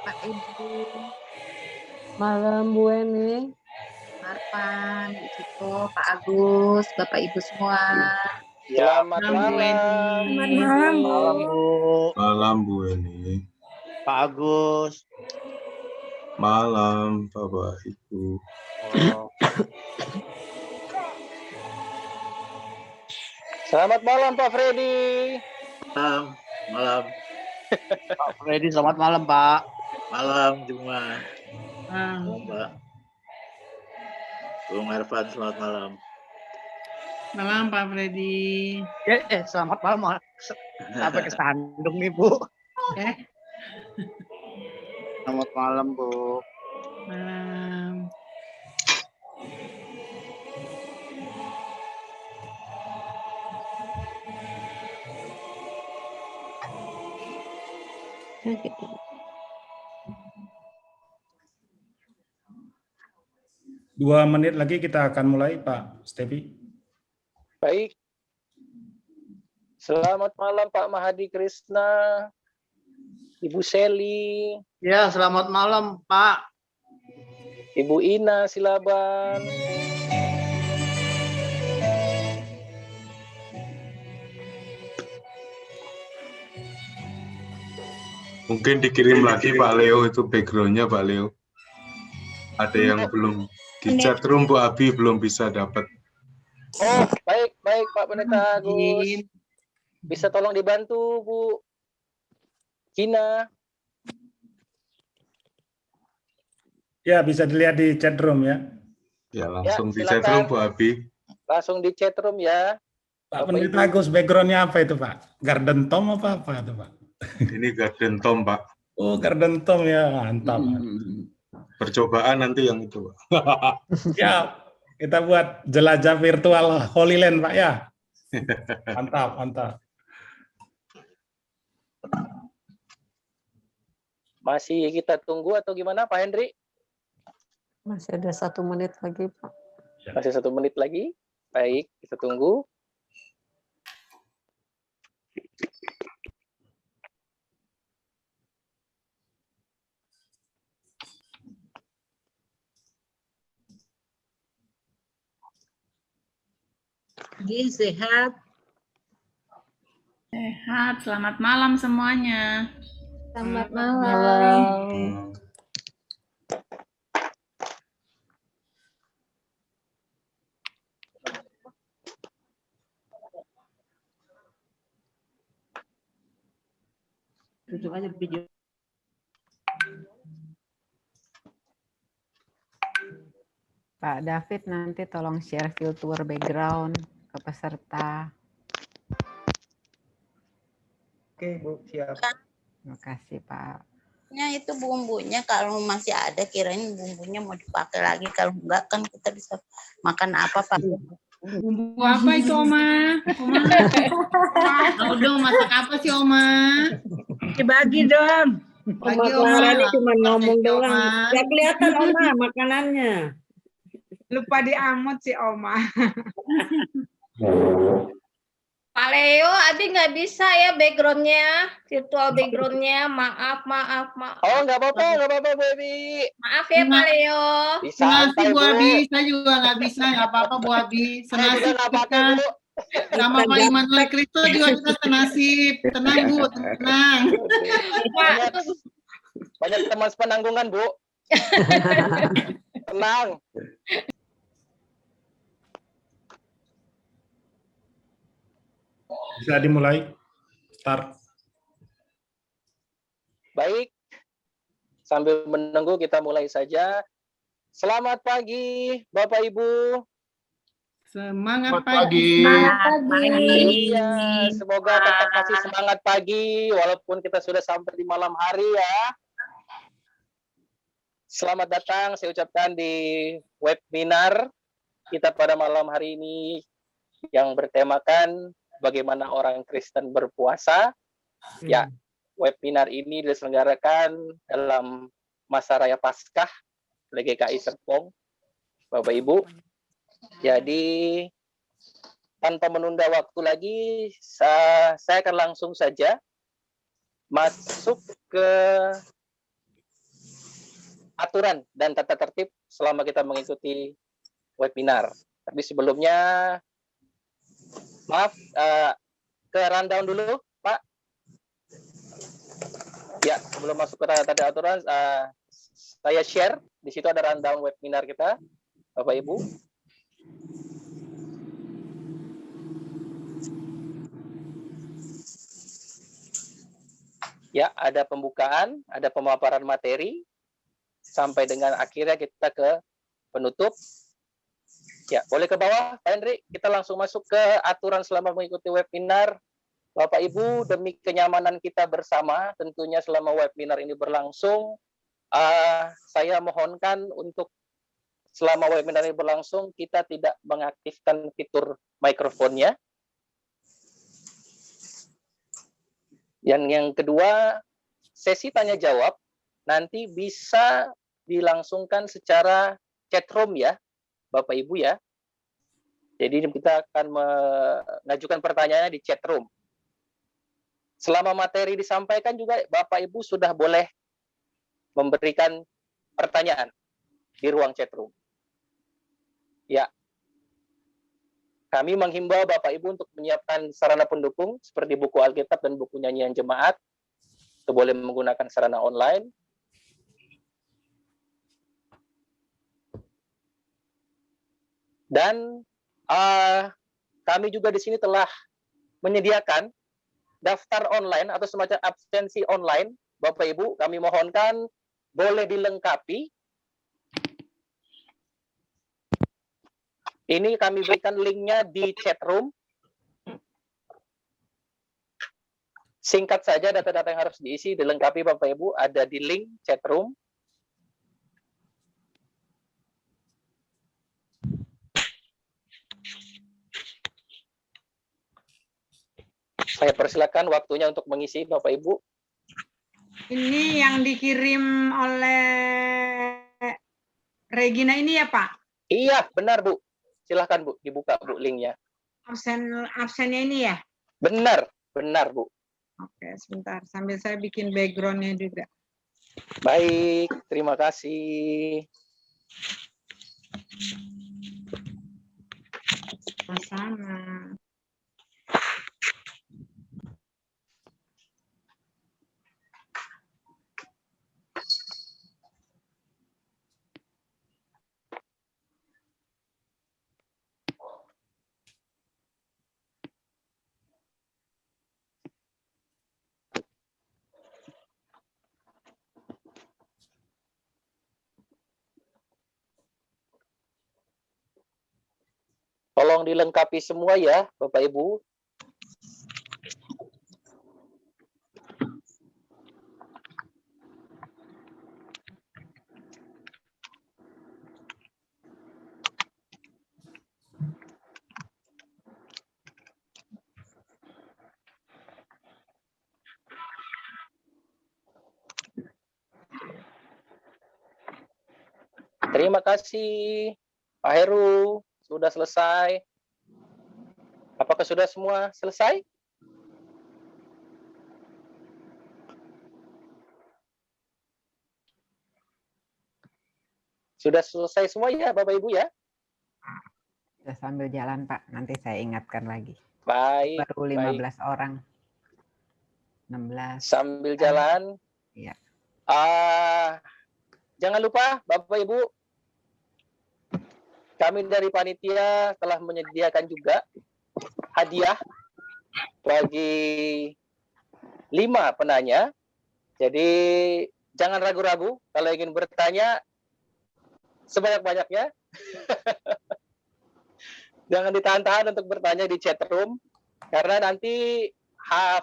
Bapak Ibu. Malam Bu Eni. Marpan, Bu Ciko, Pak Agus, Bapak Ibu semua. Selamat malam. Selamat malam, Bu. Malam, Bu. Malam Bu Eni. Pak Agus. Malam Bapak Ibu. Oh. Selamat malam Pak Freddy. Malam. Pak Freddy, selamat malam Pak. Malam Juma. Malam Pak. Bung Ervan, selamat malam. Malam Pak Freddy. Selamat malam. Sampai ke Sandung nih Bu. Selamat malam Bu. Malam. Gitu. Dua menit lagi kita akan mulai, Pak Stevi. Baik. Selamat malam Pak Mahadi Krisna. Ibu Seli. Ya, selamat malam Pak. Ibu Ina Silaban. Mungkin dikirim lagi Pak Leo, itu backgroundnya Pak Leo. Ada yang belum di chat room Bu Abi belum bisa dapat. Oh, baik Pak Pendeta Agus. Bisa tolong dibantu Bu Gina. Ya, bisa dilihat di chat room ya. Ya, langsung Ya, di chat room Bu Abi. Langsung di chat room ya. Pak Pendeta Agus, backgroundnya apa itu Pak? Garden Tom apa itu Pak? Ini Garden Tom Pak. Oh, Garden Tom ya, mantap. Percobaan nanti yang itu Pak. Ya, kita buat jelajah virtual Holy Land Pak ya. Mantap, mantap. Masih kita tunggu atau gimana Pak Hendri? Masih ada 1 menit lagi, Pak. Masih 1 menit lagi. Baik, kita tunggu. Sehat. Sehat, selamat malam semuanya. Selamat Malam. Tutup aja video. Pak David nanti tolong share filter background ke peserta. Oke, Bu, siap. Terima kasih, Pak. Itu bumbunya kalau masih ada, kirain bumbunya mau dipakai lagi, kalau enggak kan kita bisa makan apa Pak? Bumbu apa itu Oma? Oma? Tahu dong masak apa sih Oma? Dibagi dong. Bagi Oma. Ini cuma ngomong Bagi, doang. Oma. Gak kelihatan Oma makanannya. Lupa diamut si Oma. Pak Leo, Abi nggak bisa ya backgroundnya, virtual backgroundnya, maaf. Oh, nggak apa-apa Bu Ebi. Maaf ya Pak Leo. Bisa Senasib Bu Abi, Bu. saya juga nggak bisa, nggak apa-apa Bu Abi. Saya juga Senasib nggak apa-apa kita. Bu. Sama Pak Immanuel Kristo juga kita senasib. Tenang Bu, tenang. Banyak teman sepenanggungan Bu. Tenang. Bisa dimulai. Start. Baik. Sambil menunggu kita mulai saja. Selamat pagi Bapak Ibu. Semangat pagi. Iya, semoga tetap masih semangat pagi walaupun kita sudah sampai di malam hari ya. Selamat datang saya ucapkan di webinar kita pada malam hari ini yang bertemakan bagaimana orang Kristen berpuasa. Ya, webinar ini diselenggarakan dalam masa raya Paskah oleh GKI Serpong, Bapak Ibu. Jadi tanpa menunda waktu lagi, saya akan langsung saja masuk ke aturan dan tata tertib selama kita mengikuti webinar. Tapi sebelumnya, maaf, ke rundown dulu, Pak. Ya, sebelum masuk ke tata aturan, saya share. Di situ ada rundown webinar kita, Bapak Ibu. Ya, ada pembukaan, ada pemaparan materi, sampai dengan akhirnya kita ke penutup. Ya, boleh ke bawah, Pak Hendri. Kita langsung masuk ke aturan selama mengikuti webinar. Bapak Ibu, demi kenyamanan kita bersama, tentunya selama webinar ini berlangsung, saya mohonkan untuk selama webinar ini berlangsung, kita tidak mengaktifkan fitur mikrofonnya. Yang kedua, sesi tanya jawab nanti bisa dilangsungkan secara chat room ya, Bapak Ibu ya. Jadi kita akan mengajukan pertanyaannya di chat room. Selama materi disampaikan juga Bapak Ibu sudah boleh memberikan pertanyaan di ruang chat room. Ya. Kami menghimbau Bapak Ibu untuk menyiapkan sarana pendukung seperti buku Alkitab dan buku nyanyian jemaat. Itu boleh menggunakan sarana online. Dan kami juga di sini telah menyediakan daftar online atau semacam absensi online. Bapak Ibu, kami mohonkan boleh dilengkapi. Ini kami berikan linknya di chat room. Singkat saja data-data yang harus diisi, dilengkapi Bapak Ibu, ada di link chat room. Saya persilakan waktunya untuk mengisi Bapak Ibu. Ini yang dikirim oleh Regina ini ya Pak? Iya, benar Bu. Silahkan Bu, dibuka Bu linknya. Absennya ini ya? Benar, benar Bu. Oke, sebentar. Sambil saya bikin background-nya juga. Baik, terima kasih. Sama-sama. Tolong dilengkapi semua ya, Bapak Ibu. Terima kasih, Pak Heru. Sudah selesai. Apakah sudah semua selesai? Sudah selesai semua ya, Bapak Ibu ya? Sudah sambil jalan, Pak. Nanti saya ingatkan lagi. Baik. Baru 15 orang. 16. Sambil jalan. Iya. Jangan lupa, Bapak Ibu, kami dari panitia telah menyediakan juga hadiah bagi 5 penanya. Jadi jangan ragu-ragu kalau ingin bertanya sebanyak-banyaknya. Jangan ditahan-tahan untuk bertanya di chat room karena nanti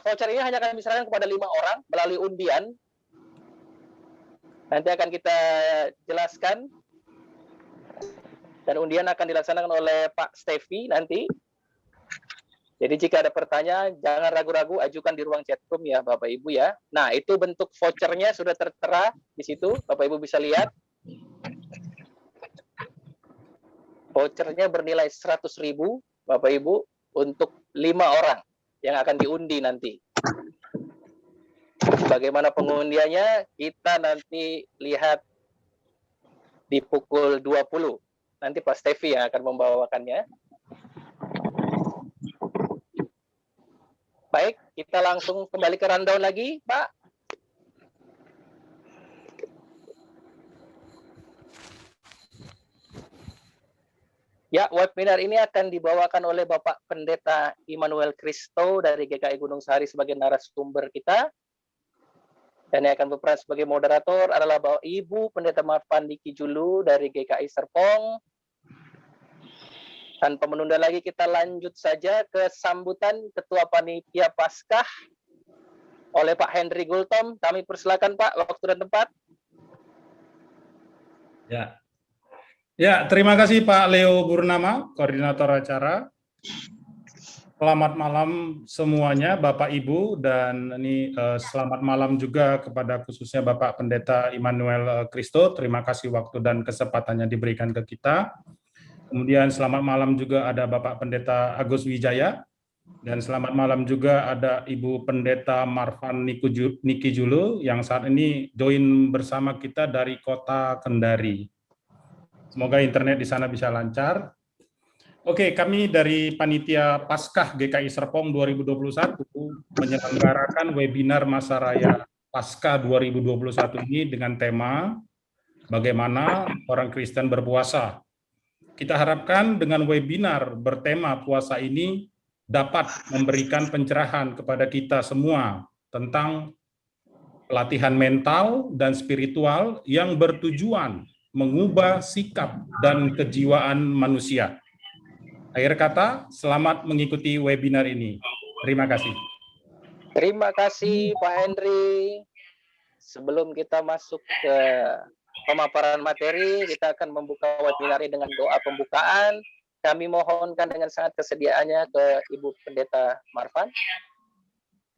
voucher ini hanya akan diserahkan kepada 5 orang melalui undian. Nanti akan kita jelaskan. Dan undian akan dilaksanakan oleh Pak Stevi nanti. Jadi jika ada pertanyaan, jangan ragu-ragu, ajukan di ruang chat room ya Bapak Ibu ya. Nah, itu bentuk vouchernya sudah tertera di situ, Bapak Ibu bisa lihat. Vouchernya bernilai 100.000 Bapak Ibu untuk 5 orang yang akan diundi nanti. Bagaimana pengundiannya, kita nanti lihat di pukul 20. Nanti Pak Stevi yang akan membawakannya. Baik, kita langsung kembali ke rundown lagi, Pak. Ya, webinar ini akan dibawakan oleh Bapak Pendeta Immanuel Kristo dari GKI Gunung Sahari sebagai narasumber kita. Dan yang akan berperan sebagai moderator adalah Bapak Ibu Pendeta Marfan Niki Julu dari GKI Serpong. Tanpa menunda lagi, kita lanjut saja ke sambutan Ketua Panitia Paskah oleh Pak Henry Gultom. Kami persilakan Pak, waktu dan tempat. Ya, terima kasih Pak Leo Gurnama, koordinator acara. Selamat malam semuanya, Bapak Ibu, dan ini selamat malam juga kepada khususnya Bapak Pendeta Immanuel Kristo. Terima kasih waktu dan kesempatannya diberikan ke kita. Kemudian selamat malam juga ada Bapak Pendeta Agus Wijaya, dan selamat malam juga ada Ibu Pendeta Marfan Niki Julu yang saat ini join bersama kita dari Kota Kendari. Semoga internet di sana bisa lancar. Oke, kami dari Panitia Paskah GKI Serpong 2021 menyelenggarakan webinar Masa Raya Paskah 2021 ini dengan tema bagaimana orang Kristen berpuasa. Kita harapkan dengan webinar bertema puasa ini dapat memberikan pencerahan kepada kita semua tentang pelatihan mental dan spiritual yang bertujuan mengubah sikap dan kejiwaan manusia. Akhir kata, selamat mengikuti webinar ini. Terima kasih. Terima kasih Pak Henry. Sebelum kita masuk ke pemaparan materi, kita akan membuka webinar ini dengan doa pembukaan. Kami mohonkan dengan sangat kesediaannya ke Ibu Pendeta Marfan.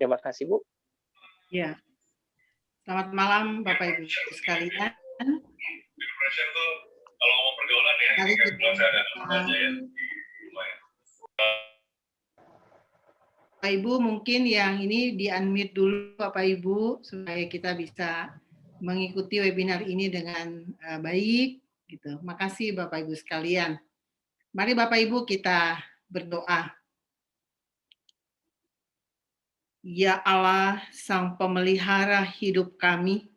Terima kasih, Bu. Ya. Selamat malam Bapak Ibu sekalian. Kalau ngomong pergaulan ya, Bapak Ibu mungkin yang ini di-unmute dulu Bapak Ibu supaya kita bisa mengikuti webinar ini dengan baik gitu. Makasih Bapak Ibu sekalian. Mari Bapak Ibu kita berdoa. Ya Allah, Sang Pemelihara hidup kami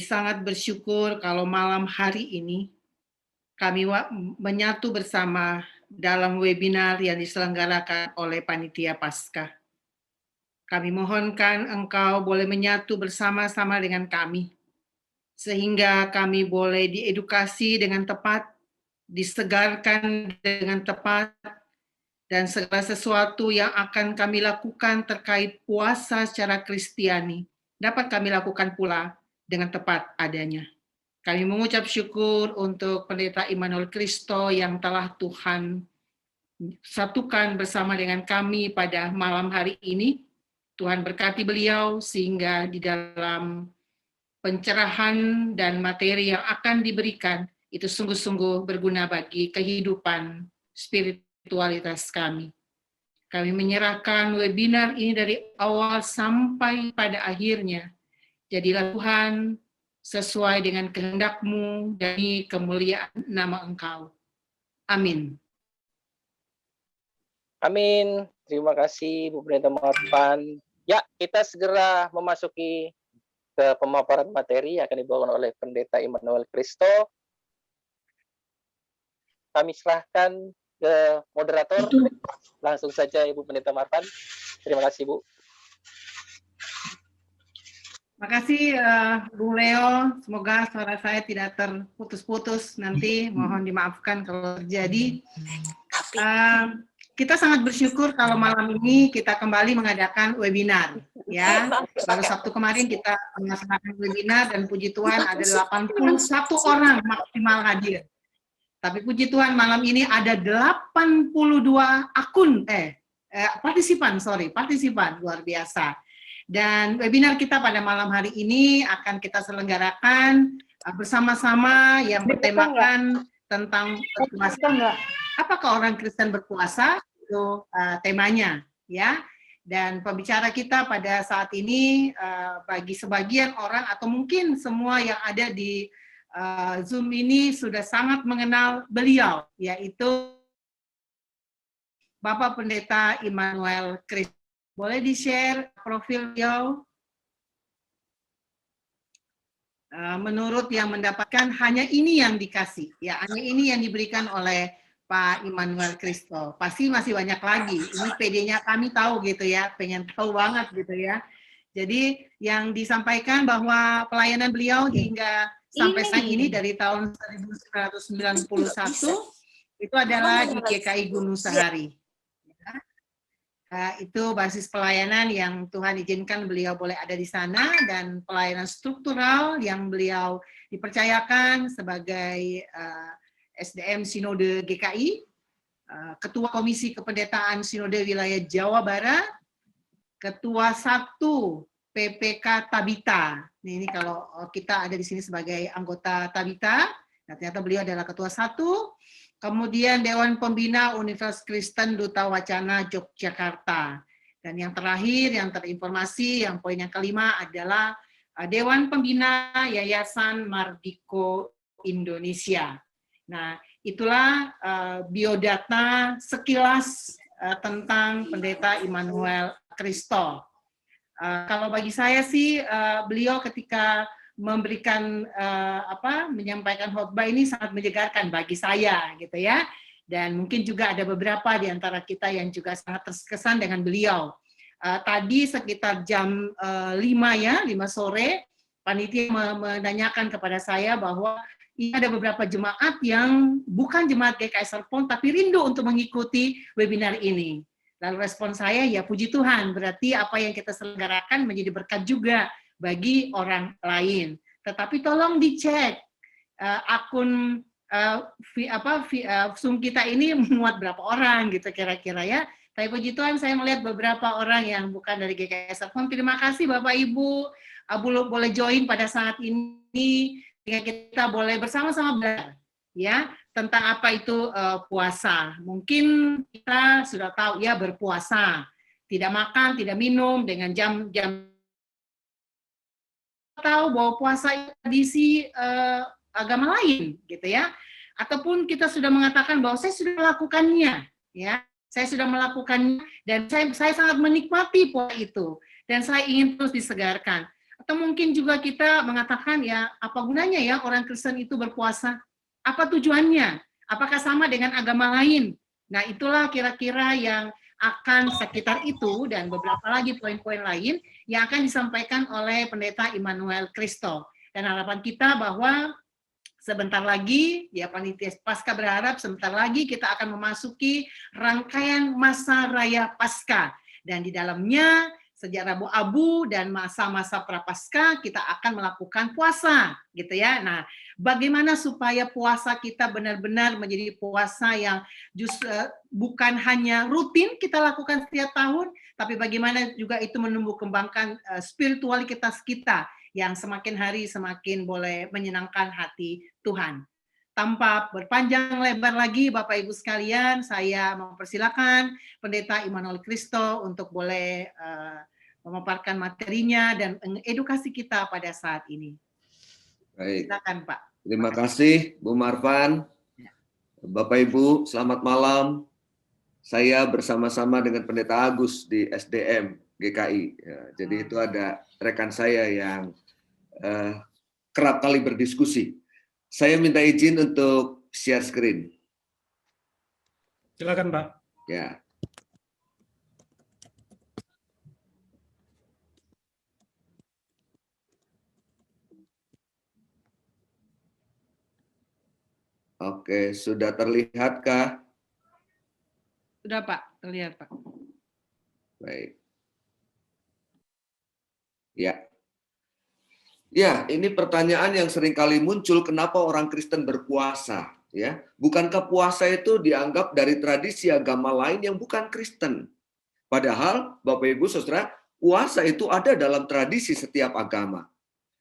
sangat bersyukur kalau malam hari ini kami menyatu bersama dalam webinar yang diselenggarakan oleh Panitia Paskah. Kami mohonkan Engkau boleh menyatu bersama-sama dengan kami, sehingga kami boleh diedukasi dengan tepat, disegarkan dengan tepat, dan segala sesuatu yang akan kami lakukan terkait puasa secara Kristiani dapat kami lakukan pula dengan tepat adanya. Kami mengucap syukur untuk Pendeta Immanuel Kristo yang telah Tuhan satukan bersama dengan kami pada malam hari ini. Tuhan berkati beliau sehingga di dalam pencerahan dan materi yang akan diberikan itu sungguh-sungguh berguna bagi kehidupan spiritualitas kami. Kami menyerahkan webinar ini dari awal sampai pada akhirnya. Jadilah Tuhan sesuai dengan kehendak-Mu demi kemuliaan nama Engkau. Amin. Amin. Terima kasih Bu Pendeta Marfan. Ya, kita segera memasuki ke pemaparan materi yang akan dibawakan oleh Pendeta Immanuel Kristo. Kami serahkan ke moderator. Langsung saja Ibu Pendeta Marfan. Terima kasih Bu. Makasih Bung Leo, semoga suara saya tidak terputus-putus nanti, mohon dimaafkan kalau terjadi. Kita sangat bersyukur kalau malam ini kita kembali mengadakan webinar. Ya, baru Sabtu kemarin kita melaksanakan webinar dan puji Tuhan ada 81 orang maksimal hadir. Tapi puji Tuhan malam ini ada 82 akun, partisipan, luar biasa. Dan webinar kita pada malam hari ini akan kita selenggarakan bersama-sama yang bertemakan tentang puasa. Apakah orang Kristen berpuasa? Itu temanya, ya. Dan pembicara kita pada saat ini bagi sebagian orang atau mungkin semua yang ada di Zoom ini sudah sangat mengenal beliau, yaitu Bapak Pendeta Immanuel Kristo. Boleh di-share profil beliau? Menurut yang mendapatkan, hanya ini yang dikasih, ya, hanya ini yang diberikan oleh Pak Immanuel Kristo. Pasti masih banyak lagi. Ini PD-nya kami tahu gitu ya, pengen tahu banget gitu ya. Jadi yang disampaikan bahwa pelayanan beliau hingga sampai saat ini dari tahun 1991 itu adalah di GKI Gunung Sahari. Itu basis pelayanan yang Tuhan izinkan beliau boleh ada di sana, dan pelayanan struktural yang beliau dipercayakan sebagai SDM Sinode GKI, Ketua Komisi Kependetaan Sinode Wilayah Jawa Barat, Ketua 1 PPK Tabita. Ini kalau kita ada di sini sebagai anggota Tabita, nah ternyata beliau adalah Ketua 1. Kemudian Dewan Pembina Universitas Kristen Duta Wacana Yogyakarta. Dan yang terakhir, yang terinformasi, yang poin yang kelima adalah Dewan Pembina Yayasan Mardiko Indonesia. Nah, itulah biodata sekilas tentang Pendeta Immanuel Kristo. Kalau bagi saya sih, beliau ketika memberikan menyampaikan khotbah ini sangat menyegarkan bagi saya gitu ya, dan mungkin juga ada beberapa di antara kita yang juga sangat terkesan dengan beliau. Tadi sekitar jam 5 sore panitia menanyakan kepada saya bahwa ini ada beberapa jemaat yang bukan jemaat GKI Serpong tapi rindu untuk mengikuti webinar ini. Lalu respon saya, ya puji Tuhan, berarti apa yang kita selenggarakan menjadi berkat juga bagi orang lain. Tetapi tolong dicek akun Zoom kita ini muat berapa orang gitu kira-kira ya. Tapi puji Tuhan saya melihat beberapa orang yang bukan dari GKI Serpong. Terima kasih Bapak Ibu boleh join pada saat ini, sehingga kita boleh bersama-sama belajar ya tentang apa itu puasa. Mungkin kita sudah tahu ya, berpuasa, tidak makan, tidak minum dengan jam-jam. Tahu bahwa puasa itu tradisi agama lain gitu ya, ataupun kita sudah mengatakan bahwa saya sudah melakukannya ya, saya sudah melakukannya dan saya sangat menikmati puasa itu dan saya ingin terus disegarkan. Atau mungkin juga kita mengatakan ya, apa gunanya ya orang Kristen itu berpuasa, apa tujuannya, apakah sama dengan agama lain. Nah itulah kira-kira yang akan sekitar itu dan beberapa lagi poin-poin lain yang akan disampaikan oleh Pendeta Immanuel Kristo. Dan harapan kita bahwa sebentar lagi, ya panitia Paskah berharap sebentar lagi kita akan memasuki rangkaian masa raya Paskah. Dan di dalamnya sejak Rabu Abu dan masa-masa Prapaskah kita akan melakukan puasa, gitu ya. Nah, bagaimana supaya puasa kita benar-benar menjadi puasa yang justru bukan hanya rutin kita lakukan setiap tahun, tapi bagaimana juga itu menumbuh kembangkan spiritualitas kita yang semakin hari semakin boleh menyenangkan hati Tuhan. Tanpa berpanjang lebar lagi, Bapak Ibu sekalian, saya mempersilakan Pendeta Immanuel Kristo untuk boleh memaparkan materinya dan edukasi kita pada saat ini. Baik. Silakan, Pak. Terima kasih, Bu Marvan. Bapak Ibu, selamat malam. Saya bersama-sama dengan Pendeta Agus di SDM GKI. Ya, jadi itu ada rekan saya yang kerap kali berdiskusi. Saya minta izin untuk share screen. Silakan, Pak. Ya. Oke, sudah terlihatkah? Sudah, Pak. Terlihat, Pak. Baik. Ya. Ya, ini pertanyaan yang sering kali muncul, kenapa orang Kristen berpuasa? Ya, bukankah puasa itu dianggap dari tradisi agama lain yang bukan Kristen? Padahal, Bapak Ibu Saudara, puasa itu ada dalam tradisi setiap agama.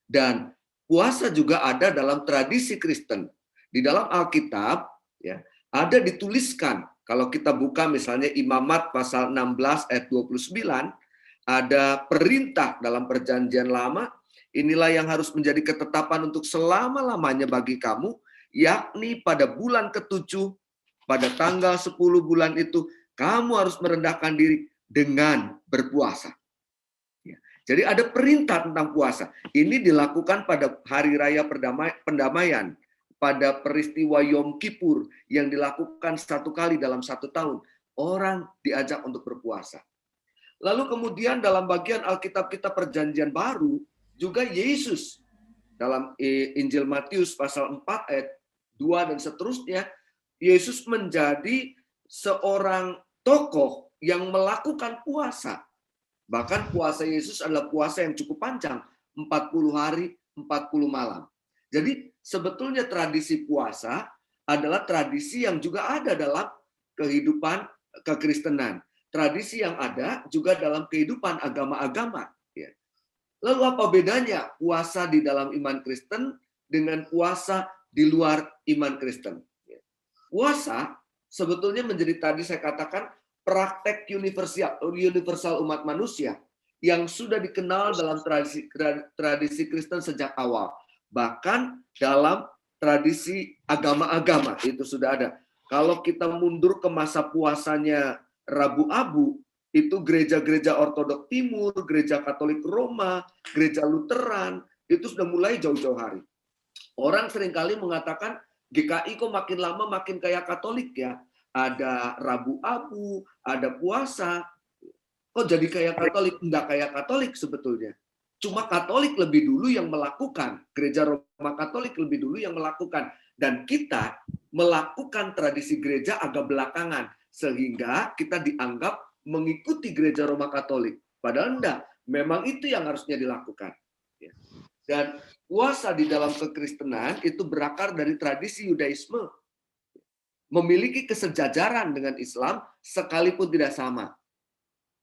Dan puasa juga ada dalam tradisi Kristen. Di dalam Alkitab, ya, ada dituliskan, kalau kita buka misalnya Imamat pasal 16 ayat 29, ada perintah dalam Perjanjian Lama Inilah yang harus menjadi ketetapan untuk selama-lamanya bagi kamu, yakni pada bulan ke-7, pada tanggal 10 bulan itu, kamu harus merendahkan diri dengan berpuasa. Jadi ada perintah tentang puasa. Ini dilakukan pada hari raya pendamaian, pada peristiwa Yom Kippur yang dilakukan 1 kali dalam 1 tahun. Orang diajak untuk berpuasa. Lalu kemudian dalam bagian Alkitab kita Perjanjian Baru, juga Yesus dalam Injil Matius pasal 4 ayat 2 dan seterusnya, Yesus menjadi seorang tokoh yang melakukan puasa. Bahkan puasa Yesus adalah puasa yang cukup panjang, 40 hari, 40 malam. Jadi sebetulnya tradisi puasa adalah tradisi yang juga ada dalam kehidupan kekristenan. Tradisi yang ada juga dalam kehidupan agama-agama. Lalu apa bedanya puasa di dalam iman Kristen dengan puasa di luar iman Kristen? Puasa sebetulnya menjadi tadi saya katakan praktek universal umat manusia yang sudah dikenal dalam tradisi Kristen sejak awal. Bahkan dalam tradisi agama-agama itu sudah ada. Kalau kita mundur ke masa puasanya Rabu Abu, itu gereja-gereja Ortodok Timur, gereja Katolik Roma, gereja Lutheran, itu sudah mulai jauh-jauh hari. Orang seringkali mengatakan, GKI kok makin lama makin kayak Katolik ya. Ada Rabu Abu, ada puasa. Kok jadi kayak Katolik? Enggak kayak Katolik sebetulnya. Cuma Katolik lebih dulu yang melakukan. Gereja Roma Katolik lebih dulu yang melakukan. Dan kita melakukan tradisi gereja agak belakangan. Sehingga kita dianggap mengikuti gereja Roma Katolik. Padahal enggak. Memang itu yang harusnya dilakukan. Dan puasa di dalam kekristenan itu berakar dari tradisi Yudaisme. Memiliki kesejajaran dengan Islam sekalipun tidak sama.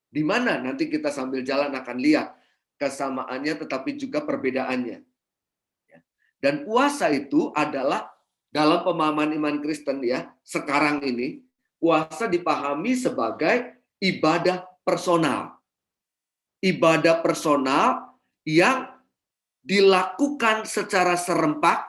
Di mana nanti kita sambil jalan akan lihat kesamaannya tetapi juga perbedaannya. Dan puasa itu adalah dalam pemahaman iman Kristen ya, sekarang ini puasa dipahami sebagai ibadah personal. Ibadah personal yang dilakukan secara serempak,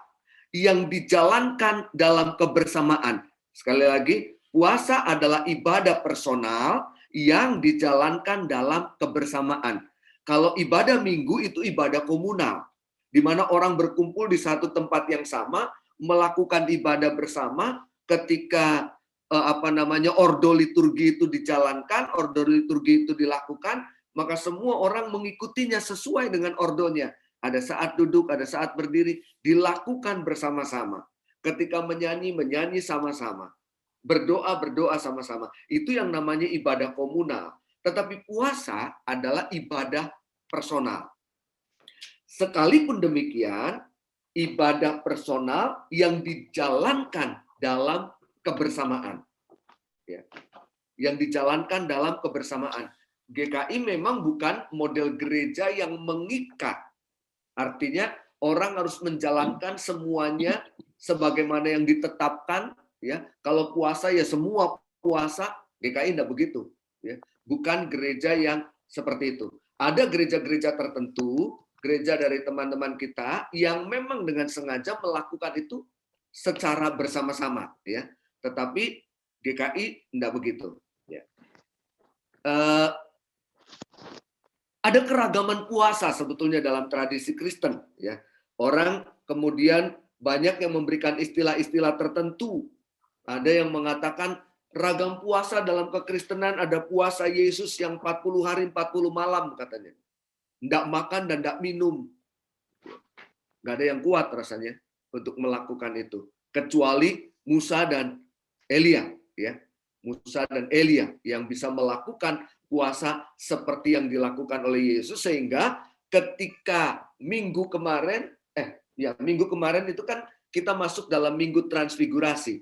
yang dijalankan dalam kebersamaan. Sekali lagi, puasa adalah ibadah personal yang dijalankan dalam kebersamaan. Kalau ibadah minggu itu ibadah komunal, di mana orang berkumpul di satu tempat yang sama, melakukan ibadah bersama. Ketika ordo liturgi itu dijalankan, ordo liturgi itu dilakukan, maka semua orang mengikutinya sesuai dengan ordonya. Ada saat duduk, ada saat berdiri, dilakukan bersama-sama. Ketika menyanyi, menyanyi sama-sama. Berdoa sama-sama. Itu yang namanya ibadah komunal. Tetapi puasa adalah ibadah personal. Sekalipun demikian, ibadah personal yang dijalankan dalam kebersamaan. Yang dijalankan dalam kebersamaan. GKI memang bukan model gereja yang mengikat. Artinya orang harus menjalankan semuanya sebagaimana yang ditetapkan ya. Kalau puasa ya semua puasa, GKI tidak begitu ya. Bukan gereja yang seperti itu. Ada gereja-gereja tertentu, gereja dari teman-teman kita yang memang dengan sengaja melakukan itu secara bersama-sama ya. Tetapi GKI tidak begitu ya. Ada keragaman puasa sebetulnya dalam tradisi Kristen ya. Orang kemudian banyak yang memberikan istilah-istilah tertentu. Ada yang mengatakan ragam puasa dalam kekristenan, ada puasa Yesus yang 40 hari 40 malam katanya. Enggak makan dan enggak minum. Enggak ada yang kuat rasanya untuk melakukan itu kecuali Musa dan Elia ya. Musa dan Elia yang bisa melakukan puasa seperti yang dilakukan oleh Yesus, sehingga ketika minggu kemarin itu kan kita masuk dalam minggu transfigurasi.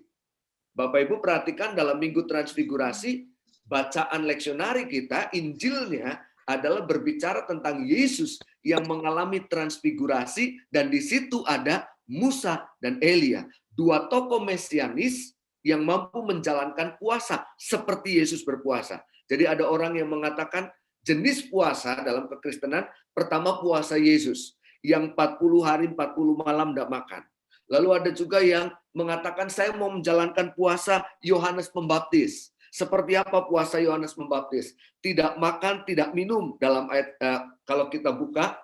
Bapak Ibu perhatikan dalam minggu transfigurasi, bacaan leksionari kita, Injilnya adalah berbicara tentang Yesus yang mengalami transfigurasi, dan di situ ada Musa dan Elia, dua tokoh mesianis yang mampu menjalankan puasa seperti Yesus berpuasa. Jadi ada orang yang mengatakan jenis puasa dalam kekristenan, pertama puasa Yesus. yang 40 hari 40 malam tidak makan. Lalu ada juga yang mengatakan saya mau menjalankan puasa Yohanes Pembaptis. Seperti apa puasa Yohanes Pembaptis? Tidak makan, tidak minum. Dalam ayat kalau kita buka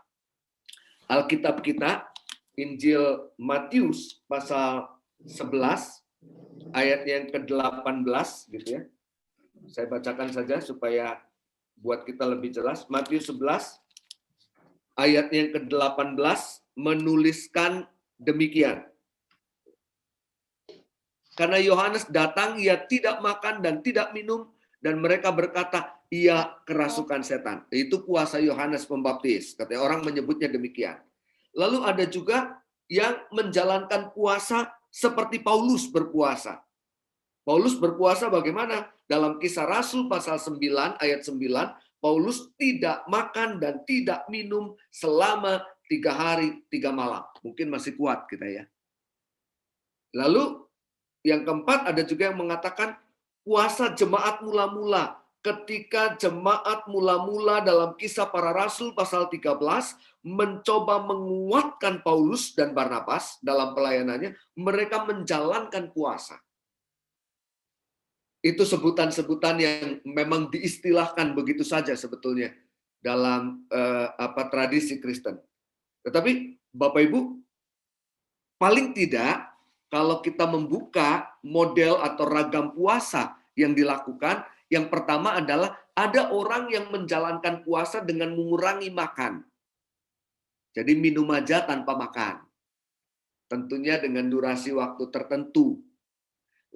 Alkitab kita, Injil Matius pasal 11 ayat yang ke-18 gitu ya. Saya bacakan saja supaya buat kita lebih jelas. Matius 11 ayat yang ke-18 menuliskan demikian. Karena Yohanes datang, ia tidak makan dan tidak minum, dan mereka berkata, ia kerasukan setan. Itu puasa Yohanes Pembaptis. Katanya orang menyebutnya demikian. Lalu ada juga yang menjalankan puasa seperti Paulus berpuasa. Paulus berpuasa bagaimana? Dalam Kisah Rasul pasal 9 ayat 9, Paulus tidak makan dan tidak minum selama 3 hari 3 malam. Mungkin masih kuat kita ya. Lalu yang keempat ada juga yang mengatakan puasa jemaat mula-mula. Ketika jemaat mula-mula dalam Kisah Para Rasul pasal 13 mencoba menguatkan Paulus dan Barnabas dalam pelayanannya, mereka menjalankan puasa. Itu sebutan-sebutan yang memang diistilahkan begitu saja sebetulnya dalam tradisi Kristen. Tetapi Bapak Ibu, paling tidak kalau kita membuka model atau ragam puasa yang dilakukan, yang pertama adalah ada orang yang menjalankan puasa dengan mengurangi makan. Jadi minum aja tanpa makan. Tentunya dengan durasi waktu tertentu.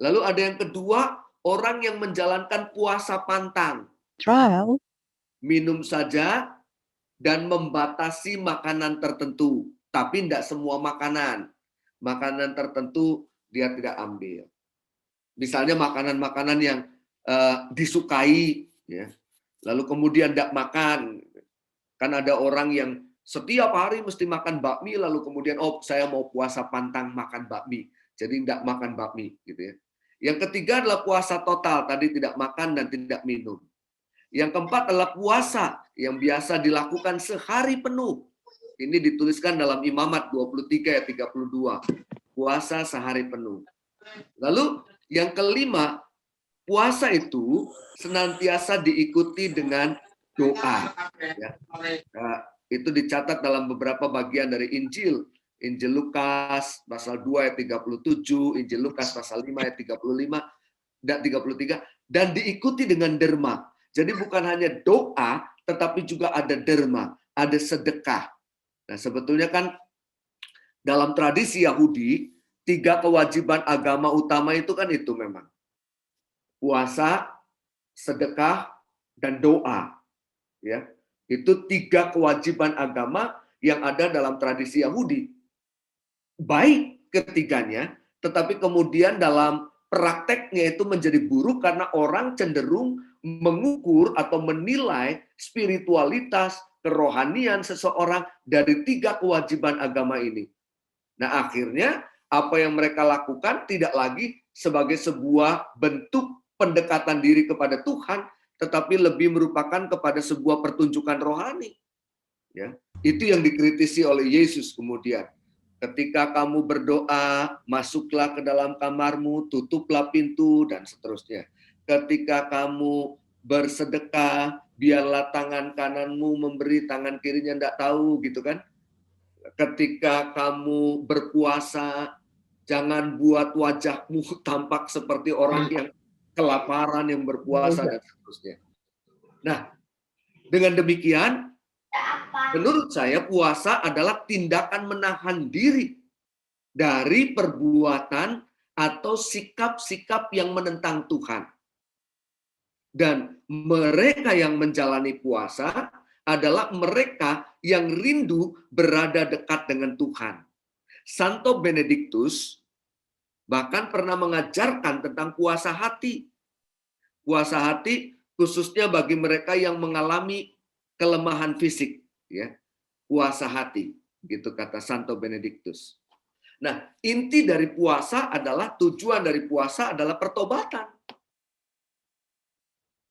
Lalu ada yang kedua, orang yang menjalankan puasa pantang. Trial. Minum saja dan membatasi makanan tertentu. Tapi tidak semua makanan. Makanan tertentu dia tidak ambil. Misalnya makanan-makanan yang disukai, ya. Lalu kemudian tidak makan. Kan ada orang yang setiap hari mesti makan bakmi, lalu kemudian saya mau puasa pantang makan bakmi, jadi tidak makan bakmi, gitu ya. Yang ketiga adalah puasa total, tadi tidak makan dan tidak minum. Yang keempat adalah puasa yang biasa dilakukan sehari penuh. Ini dituliskan dalam Imamat 23 ayat 32. Puasa sehari penuh. Lalu yang kelima, puasa itu senantiasa diikuti dengan doa. Ya. Nah, itu dicatat dalam beberapa bagian dari Injil. Injil Lukas pasal 2 ayat 37, Injil Lukas pasal 5 ayat 35 dan 33, dan diikuti dengan derma. Jadi bukan hanya doa, tetapi juga ada derma, ada sedekah. Nah, sebetulnya kan dalam tradisi Yahudi, 3 kewajiban agama utama itu kan itu memang. Puasa, sedekah, dan doa. Ya. Itu 3 kewajiban agama yang ada dalam tradisi Yahudi. Baik ketiganya, tetapi kemudian dalam prakteknya itu menjadi buruk karena orang cenderung mengukur atau menilai spiritualitas, kerohanian seseorang dari 3 kewajiban agama ini. Nah, akhirnya apa yang mereka lakukan tidak lagi sebagai sebuah bentuk pendekatan diri kepada Tuhan, tetapi lebih merupakan kepada sebuah pertunjukan rohani. Ya, itu yang dikritisi oleh Yesus kemudian. Ketika kamu berdoa, masuklah ke dalam kamarmu, tutuplah pintu, dan seterusnya. Ketika kamu bersedekah, biarlah tangan kananmu memberi, tangan kirinya tidak tahu, gitu kan. Ketika kamu berpuasa, jangan buat wajahmu tampak seperti orang yang kelaparan, yang berpuasa, dan seterusnya. Nah, dengan demikian, menurut saya puasa adalah tindakan menahan diri dari perbuatan atau sikap-sikap yang menentang Tuhan. Dan mereka yang menjalani puasa adalah mereka yang rindu berada dekat dengan Tuhan. Santo Benediktus bahkan pernah mengajarkan tentang puasa hati. Puasa hati khususnya bagi mereka yang mengalami kelemahan fisik, ya. Puasa hati, gitu kata Santo Benediktus. Nah, inti dari puasa adalah, tujuan dari puasa adalah pertobatan.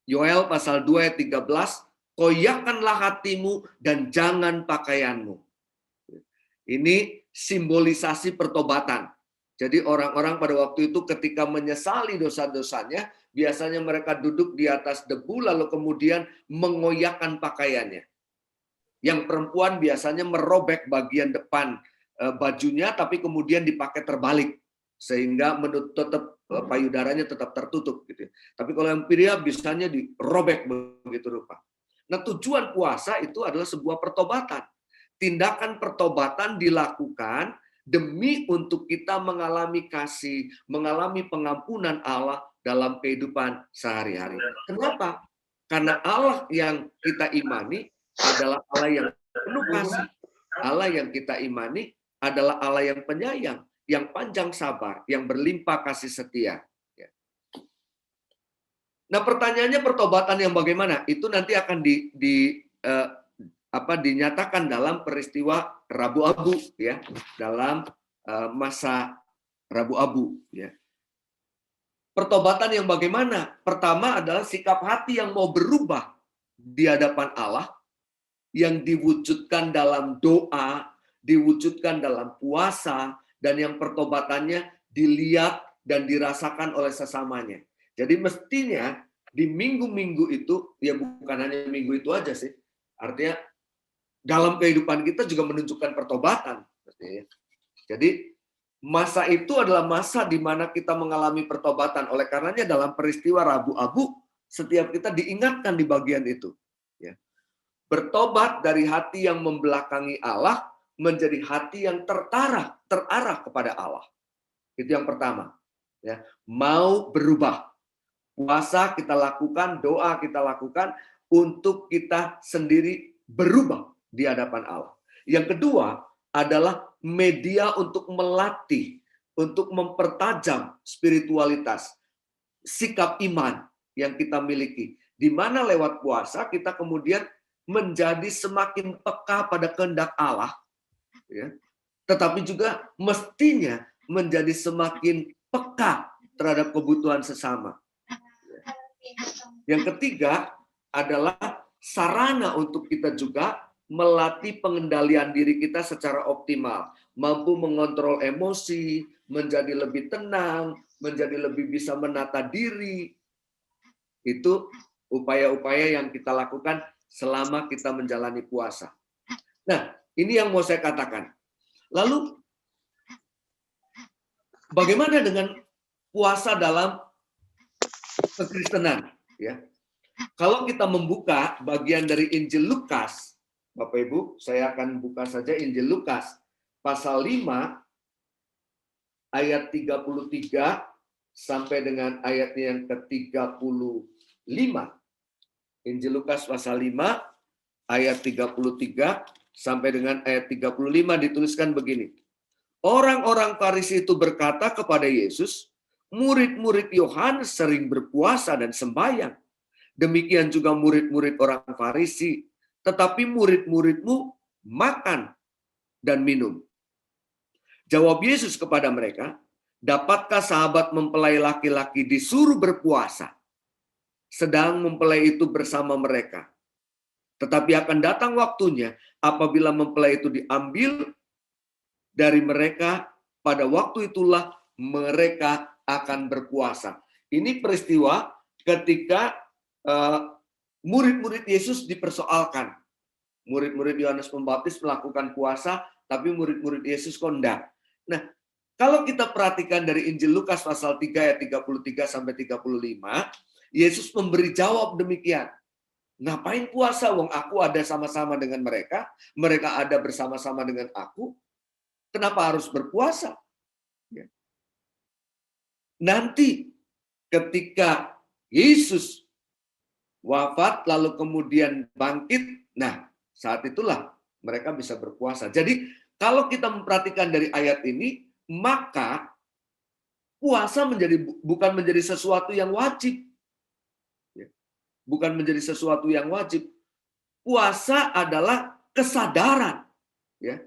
Yoel pasal 2 ayat 13, koyakkanlah hatimu dan jangan pakaianmu. Ini simbolisasi pertobatan. Jadi orang-orang pada waktu itu ketika menyesali dosa-dosanya, biasanya mereka duduk di atas debu lalu kemudian mengoyakkan pakaiannya. Yang perempuan biasanya merobek bagian depan bajunya tapi kemudian dipakai terbalik sehingga tetap payudaranya tetap tertutup gitu. Tapi kalau yang pria biasanya dirobek begitu rupa. Nah, tujuan puasa itu adalah sebuah pertobatan. Tindakan pertobatan dilakukan demi untuk kita mengalami kasih, mengalami pengampunan Allah dalam kehidupan sehari-hari. Kenapa? Karena Allah yang kita imani adalah Allah yang penuh kasih. Allah yang kita imani adalah Allah yang penyayang, yang panjang sabar, yang berlimpah kasih setia. Nah, pertanyaannya pertobatan yang bagaimana? Itu nanti akan dinyatakan dalam peristiwa Rabu Abu, ya, dalam masa Rabu Abu, ya. Pertobatan yang bagaimana? Pertama adalah sikap hati yang mau berubah di hadapan Allah, yang diwujudkan dalam doa, diwujudkan dalam puasa, dan yang pertobatannya dilihat dan dirasakan oleh sesamanya. Jadi mestinya di minggu-minggu itu, ya bukan hanya minggu itu aja sih, artinya dalam kehidupan kita juga menunjukkan pertobatan. Jadi masa itu adalah masa di mana kita mengalami pertobatan. Oleh karenanya dalam peristiwa Rabu Abu, setiap kita diingatkan di bagian itu. Bertobat dari hati yang membelakangi Allah menjadi hati yang terarah kepada Allah. Itu yang pertama. Ya, mau berubah. Puasa kita lakukan, doa kita lakukan untuk kita sendiri berubah di hadapan Allah. Yang kedua adalah media untuk melatih, untuk mempertajam spiritualitas, sikap iman yang kita miliki. Di mana lewat puasa kita kemudian menjadi semakin peka pada kehendak Allah, ya. Tetapi juga mestinya menjadi semakin peka terhadap kebutuhan sesama. Yang ketiga adalah sarana untuk kita juga melatih pengendalian diri kita secara optimal, mampu mengontrol emosi, menjadi lebih tenang, menjadi lebih bisa menata diri. Itu upaya-upaya yang kita lakukan selama kita menjalani puasa. Nah, ini yang mau saya katakan. Lalu, bagaimana dengan puasa dalam kekristenan? Ya, kalau kita membuka bagian dari Injil Lukas, Bapak Ibu, saya akan buka saja Injil Lukas, pasal 5, ayat 33 sampai dengan ayatnya yang ke-35. Injil Lukas pasal 5 ayat 33 sampai dengan ayat 35 dituliskan begini. Orang-orang Farisi itu berkata kepada Yesus, murid-murid Yohanes sering berpuasa dan sembahyang. Demikian juga murid-murid orang Farisi, tetapi murid-muridmu makan dan minum. Jawab Yesus kepada mereka, dapatkah sahabat mempelai laki-laki disuruh berpuasa sedang mempelai itu bersama mereka? Tetapi akan datang waktunya apabila mempelai itu diambil dari mereka, pada waktu itulah mereka akan berpuasa. Ini peristiwa ketika murid-murid Yesus dipersoalkan. Murid-murid Yohanes Pembaptis melakukan puasa, tapi murid-murid Yesus kok enggak. Nah, kalau kita perhatikan dari Injil Lukas pasal 3 ayat 33 sampai 35, Yesus memberi jawab demikian. Ngapain puasa? Wong aku ada sama-sama dengan mereka, mereka ada bersama-sama dengan aku. Kenapa harus berpuasa? Ya. Nanti ketika Yesus wafat lalu kemudian bangkit, nah saat itulah mereka bisa berpuasa. Jadi kalau kita memperhatikan dari ayat ini, maka puasa bukan menjadi sesuatu yang wajib. Bukan menjadi sesuatu yang wajib. Puasa adalah kesadaran. Ya.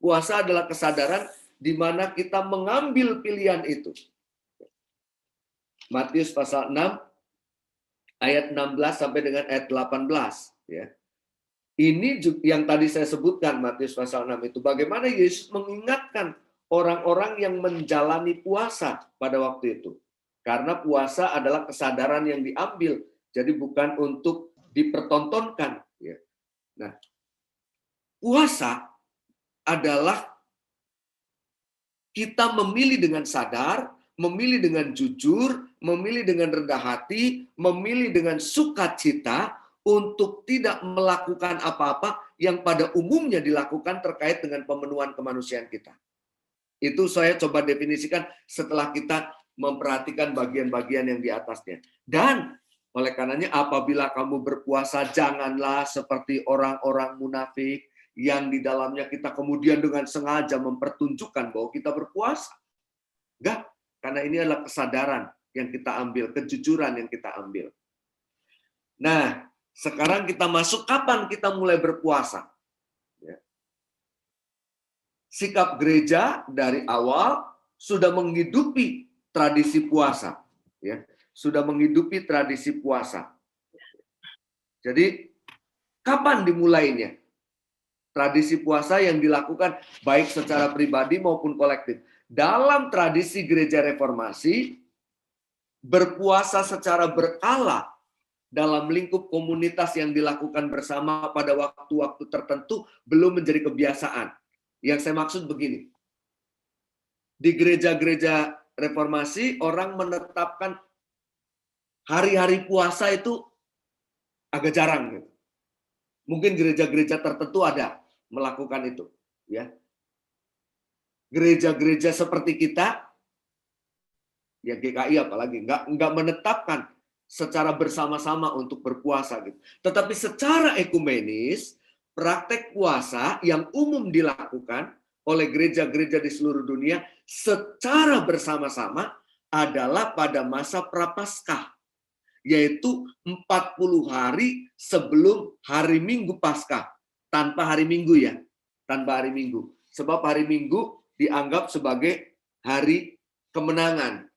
Puasa adalah kesadaran di mana kita mengambil pilihan itu. Matius pasal 6 ayat 16 sampai dengan ayat 18. Ya. Ini yang tadi saya sebutkan, Matius pasal 6 itu, bagaimana Yesus mengingatkan orang-orang yang menjalani puasa pada waktu itu. Karena puasa adalah kesadaran yang diambil, jadi bukan untuk dipertontonkan. Nah, puasa adalah kita memilih dengan sadar, memilih dengan jujur, memilih dengan rendah hati, memilih dengan sukacita, untuk tidak melakukan apa-apa yang pada umumnya dilakukan terkait dengan pemenuhan kemanusiaan kita. Itu saya coba definisikan setelah kita memperhatikan bagian-bagian yang di atasnya. Dan oleh karenanya apabila kamu berpuasa, janganlah seperti orang-orang munafik yang di dalamnya kita kemudian dengan sengaja mempertunjukkan bahwa kita berpuasa. Enggak, karena ini adalah kesadaran yang kita ambil, kejujuran yang kita ambil. Nah, sekarang kita masuk kapan kita mulai berpuasa. Sikap gereja dari awal sudah menghidupi tradisi puasa. Sudah menghidupi tradisi puasa. Jadi, kapan dimulainya? Tradisi puasa yang dilakukan baik secara pribadi maupun kolektif. Dalam tradisi gereja reformasi, berpuasa secara berkala dalam lingkup komunitas yang dilakukan bersama pada waktu-waktu tertentu belum menjadi kebiasaan. Yang saya maksud begini, di gereja-gereja reformasi orang menetapkan hari-hari puasa itu agak jarang. Gitu. Mungkin gereja-gereja tertentu ada melakukan itu. Ya. Gereja-gereja seperti kita, ya GKI apalagi, nggak menetapkan secara bersama-sama untuk berpuasa gitu. Tetapi secara ekumenis, praktek puasa yang umum dilakukan oleh gereja-gereja di seluruh dunia secara bersama-sama adalah pada masa Prapaskah, yaitu 40 hari sebelum hari Minggu Paskah. Tanpa hari Minggu ya, tanpa hari Minggu. Sebab hari Minggu dianggap sebagai hari kemenangan.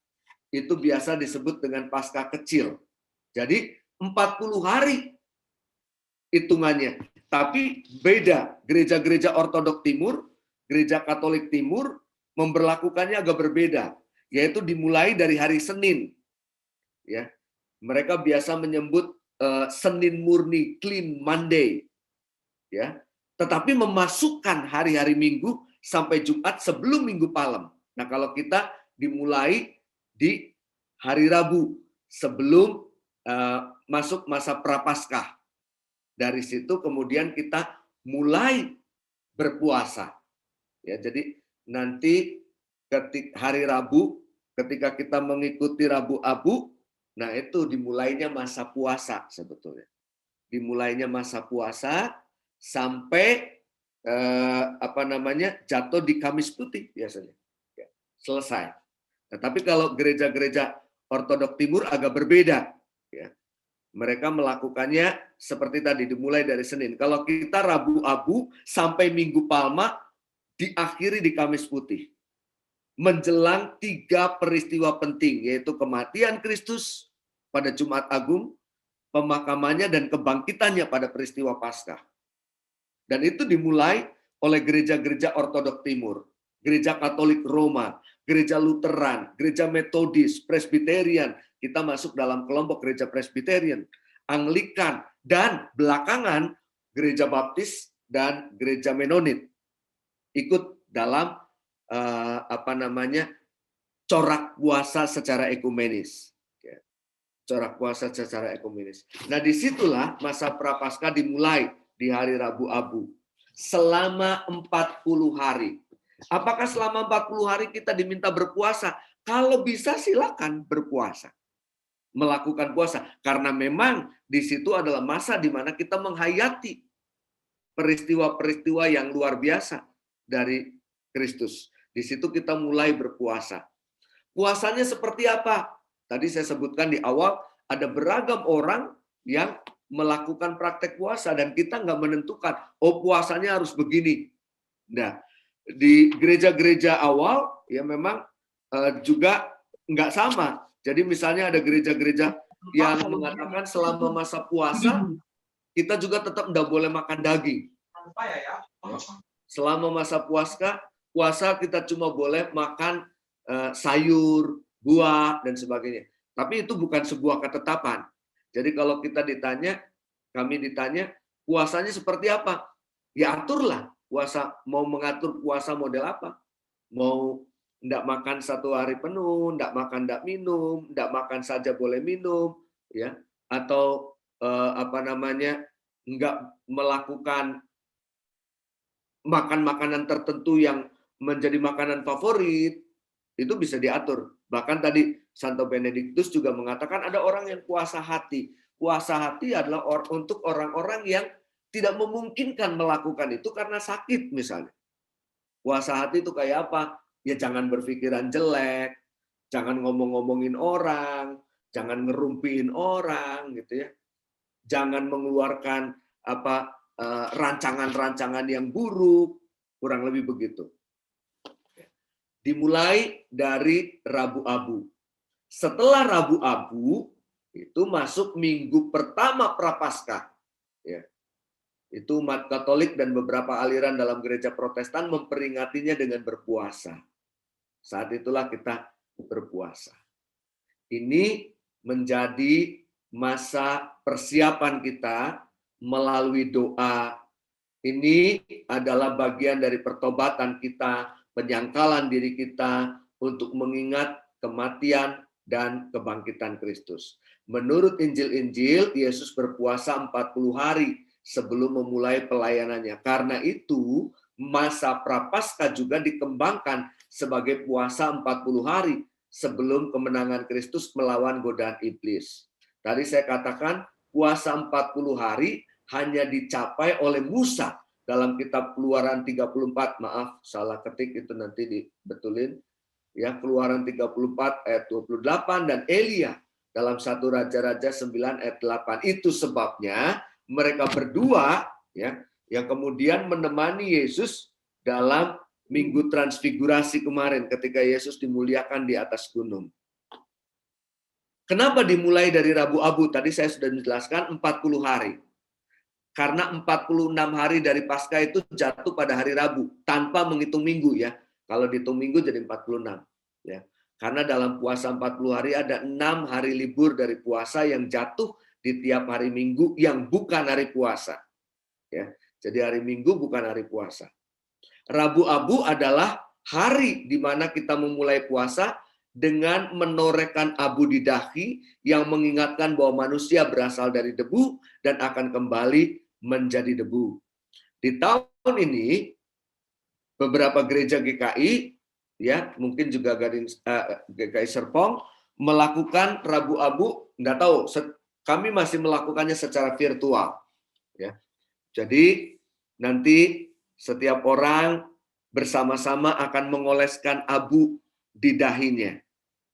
Itu biasa disebut dengan Paskah kecil. Jadi 40 hari hitungannya. Tapi beda, gereja-gereja Ortodok Timur, gereja Katolik Timur memberlakukannya agak berbeda, yaitu dimulai dari hari Senin. Ya. Mereka biasa menyebut Senin murni, clean Monday. Ya. Tetapi memasukkan hari-hari Minggu sampai Jumat sebelum Minggu Palem. Nah, kalau kita dimulai di hari Rabu sebelum masuk masa Prapaskah. Dari situ kemudian kita mulai berpuasa. Ya, jadi nanti hari Rabu ketika kita mengikuti Rabu Abu, nah itu dimulainya masa puasa sebetulnya. Dimulainya masa puasa sampai jatuh di Kamis Putih biasanya. Ya, selesai. Tetapi kalau gereja-gereja Ortodok Timur agak berbeda. Ya. Mereka melakukannya seperti tadi, dimulai dari Senin. Kalau kita Rabu Abu sampai Minggu Palma, diakhiri di Kamis Putih. Menjelang 3 peristiwa penting, yaitu kematian Kristus pada Jumat Agung, pemakamannya dan kebangkitannya pada peristiwa Paskah. Dan itu dimulai oleh gereja-gereja Ortodok Timur, gereja Katolik Roma, gereja Lutheran, gereja Metodis, Presbyterian, kita masuk dalam kelompok gereja Presbyterian, Anglikan, dan belakangan gereja Baptis dan gereja Menonit ikut dalam corak puasa secara ekumenis. Corak puasa secara ekumenis. Nah, disitulah masa Prapaskah dimulai di hari Rabu Abu selama 40 hari. Apakah selama 40 hari kita diminta berpuasa? Kalau bisa silakan berpuasa. Melakukan puasa. Karena memang di situ adalah masa di mana kita menghayati peristiwa-peristiwa yang luar biasa dari Kristus. Di situ kita mulai berpuasa. Puasanya seperti apa? Tadi saya sebutkan di awal, ada beragam orang yang melakukan praktek puasa dan kita nggak menentukan, oh puasanya harus begini. Nah, di gereja-gereja awal ya memang juga nggak sama. Jadi misalnya ada gereja-gereja yang mengatakan selama masa puasa kita juga tetap tidak boleh makan daging. Selama masa puasa kita cuma boleh makan sayur, buah, dan sebagainya. Tapi itu bukan sebuah ketetapan. Jadi kalau kami ditanya, puasanya seperti apa? Ya aturlah puasa, mau mengatur puasa model apa? Mau tidak makan 1 hari penuh, tidak makan, tidak minum, tidak makan saja boleh minum, ya, atau nggak melakukan makan makanan tertentu yang menjadi makanan favorit, itu bisa diatur. Bahkan tadi Santo Benedictus juga mengatakan ada orang yang puasa hati. Puasa hati adalah untuk orang-orang yang tidak memungkinkan melakukan itu karena sakit misalnya. Puasa hati itu kayak apa? Ya jangan berpikiran jelek, jangan ngomong-ngomongin orang, jangan ngerumpiin orang gitu ya. Jangan mengeluarkan rancangan-rancangan yang buruk, kurang lebih begitu. Dimulai dari Rabu Abu. Setelah Rabu Abu, itu masuk minggu pertama Prapaskah. Ya. Itu umat Katolik dan beberapa aliran dalam gereja Protestan memperingatinya dengan berpuasa. Saat itulah kita berpuasa. Ini menjadi masa persiapan kita melalui doa. Ini adalah bagian dari pertobatan kita, penyangkalan diri kita untuk mengingat kematian dan kebangkitan Kristus. Menurut Injil-Injil, Yesus berpuasa 40 hari sebelum memulai pelayanannya. Karena itu, masa Prapaskah juga dikembangkan sebagai puasa 40 hari sebelum kemenangan Kristus melawan godaan iblis. Tadi saya katakan, puasa 40 hari hanya dicapai oleh Musa dalam kitab Keluaran 34, maaf, salah ketik itu nanti dibetulin. Ya, Keluaran 34 ayat 28 dan Elia dalam 1 Raja-Raja 9 ayat 8. Itu sebabnya mereka berdua ya yang kemudian menemani Yesus dalam Minggu Transfigurasi kemarin ketika Yesus dimuliakan di atas gunung. Kenapa dimulai dari Rabu Abu? Tadi saya sudah menjelaskan 40 hari. Karena 46 hari dari Paskah itu jatuh pada hari Rabu tanpa menghitung minggu ya. Kalau dihitung minggu jadi 46 ya. Karena dalam puasa 40 hari ada 6 hari libur dari puasa yang jatuh di tiap hari Minggu yang bukan hari puasa. Ya. Jadi hari Minggu bukan hari puasa. Rabu Abu adalah hari di mana kita memulai puasa dengan menorehkan abu di dahi yang mengingatkan bahwa manusia berasal dari debu dan akan kembali menjadi debu. Di tahun ini beberapa gereja GKI ya, mungkin juga GKI Serpong melakukan Rabu Abu, enggak tahu, kami masih melakukannya secara virtual ya. Jadi nanti setiap orang bersama-sama akan mengoleskan abu di dahinya.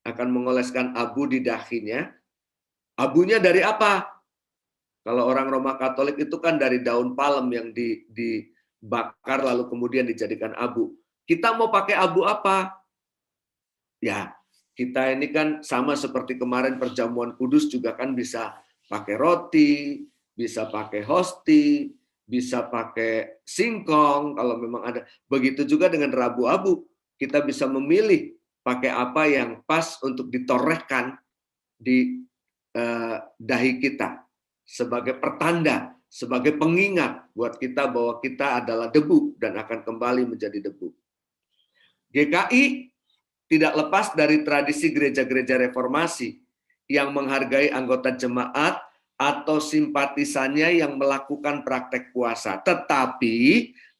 Akan mengoleskan abu di dahinya. Abunya dari apa? Kalau orang Roma Katolik itu kan dari daun palem yang dibakar lalu kemudian dijadikan abu. Kita mau pakai abu apa? Ya, kita ini kan sama seperti kemarin perjamuan kudus juga kan bisa pakai roti, bisa pakai hosti, bisa pakai singkong kalau memang ada. Begitu juga dengan Rabu Abu. Kita bisa memilih pakai apa yang pas untuk ditorehkan di dahi kita sebagai pertanda, sebagai pengingat buat kita bahwa kita adalah debu dan akan kembali menjadi debu. GKI tidak lepas dari tradisi gereja-gereja reformasi yang menghargai anggota jemaat atau simpatisannya yang melakukan praktek puasa. Tetapi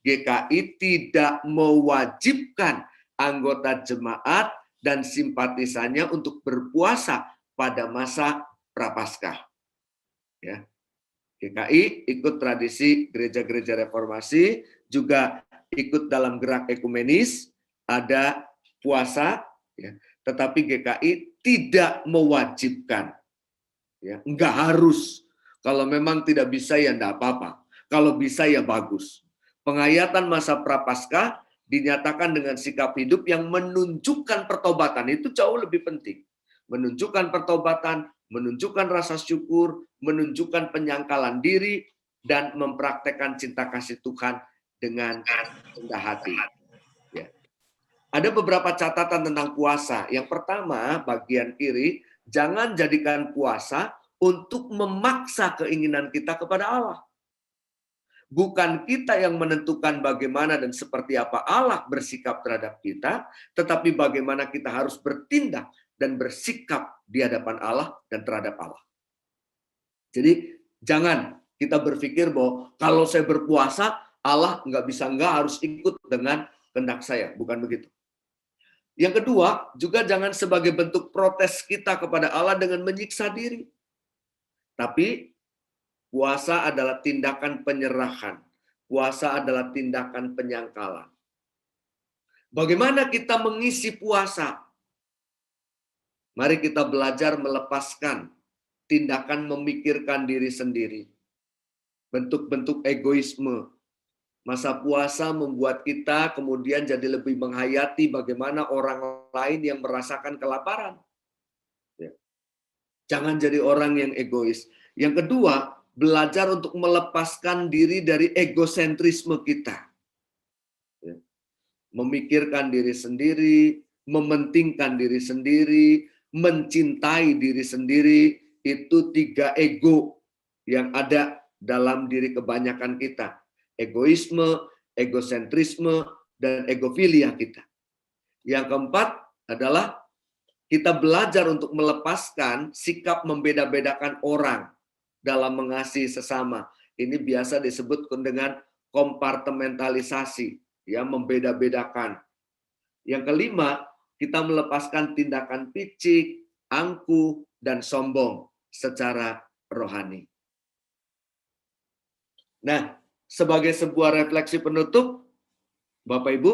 GKI tidak mewajibkan anggota jemaat dan simpatisannya untuk berpuasa pada masa Prapaskah. Ya. GKI ikut tradisi gereja-gereja reformasi, juga ikut dalam gerak ekumenis, ada puasa, ya. Tetapi GKI tidak mewajibkan. Ya, enggak harus. Kalau memang tidak bisa ya enggak apa-apa. Kalau bisa ya bagus. Penghayatan masa Prapaskah dinyatakan dengan sikap hidup yang menunjukkan pertobatan. Itu jauh lebih penting. Menunjukkan pertobatan, menunjukkan rasa syukur, menunjukkan penyangkalan diri, dan mempraktekkan cinta kasih Tuhan dengan rendah hati. Ya. Ada beberapa catatan tentang puasa. Yang pertama, bagian kiri, jangan jadikan puasa untuk memaksa keinginan kita kepada Allah. Bukan kita yang menentukan bagaimana dan seperti apa Allah bersikap terhadap kita, tetapi bagaimana kita harus bertindak dan bersikap di hadapan Allah dan terhadap Allah. Jadi jangan kita berpikir bahwa kalau saya berpuasa, Allah nggak harus ikut dengan kehendak saya. Bukan begitu. Yang kedua, juga jangan sebagai bentuk protes kita kepada Allah dengan menyiksa diri. Tapi puasa adalah tindakan penyerahan. Puasa adalah tindakan penyangkalan. Bagaimana kita mengisi puasa? Mari kita belajar melepaskan tindakan memikirkan diri sendiri. Bentuk-bentuk egoisme. Masa puasa membuat kita kemudian jadi lebih menghayati bagaimana orang lain yang merasakan kelaparan. Ya. Jangan jadi orang yang egois. Yang kedua, belajar untuk melepaskan diri dari egosentrisme kita. Ya. Memikirkan diri sendiri, mementingkan diri sendiri, mencintai diri sendiri, itu 3 ego yang ada dalam diri kebanyakan kita. Egoisme, egosentrisme, dan egofilia kita. Yang keempat adalah kita belajar untuk melepaskan sikap membeda-bedakan orang dalam mengasihi sesama. Ini biasa disebut dengan kompartementalisasi, ya, membeda-bedakan. Yang kelima, kita melepaskan tindakan picik, angkuh, dan sombong secara rohani. Nah, sebagai sebuah refleksi penutup, Bapak Ibu,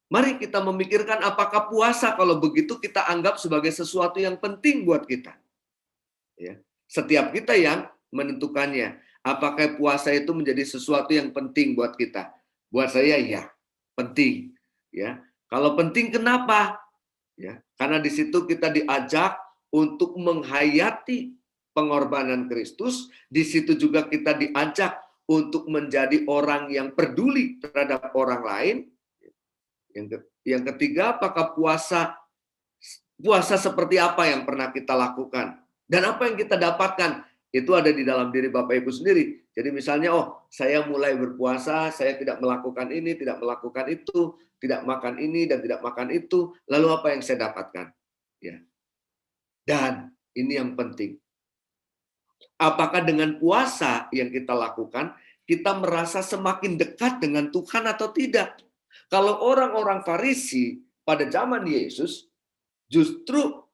mari kita memikirkan apakah puasa kalau begitu kita anggap sebagai sesuatu yang penting buat kita. Ya. Setiap kita yang menentukannya. Apakah puasa itu menjadi sesuatu yang penting buat kita? Buat saya ya, penting. Ya. Kalau penting kenapa? Ya, karena di situ kita diajak untuk menghayati pengorbanan Kristus, di situ juga kita diajak untuk menjadi orang yang peduli terhadap orang lain. Yang ketiga, apakah puasa seperti apa yang pernah kita lakukan? Dan apa yang kita dapatkan? Itu ada di dalam diri Bapak Ibu sendiri. Jadi misalnya, saya mulai berpuasa, saya tidak melakukan ini, tidak melakukan itu, tidak makan ini dan tidak makan itu. Lalu apa yang saya dapatkan? Ya. Dan ini yang penting. Apakah dengan puasa yang kita lakukan, kita merasa semakin dekat dengan Tuhan atau tidak? Kalau orang-orang Farisi pada zaman Yesus, justru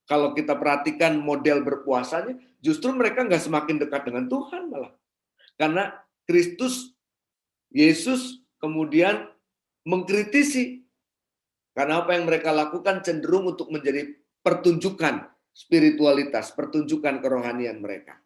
kalau kita perhatikan model berpuasanya, justru mereka nggak semakin dekat dengan Tuhan malah. Karena Yesus kemudian mengkritisi. Karena apa yang mereka lakukan cenderung untuk menjadi pertunjukan spiritualitas, pertunjukan kerohanian mereka.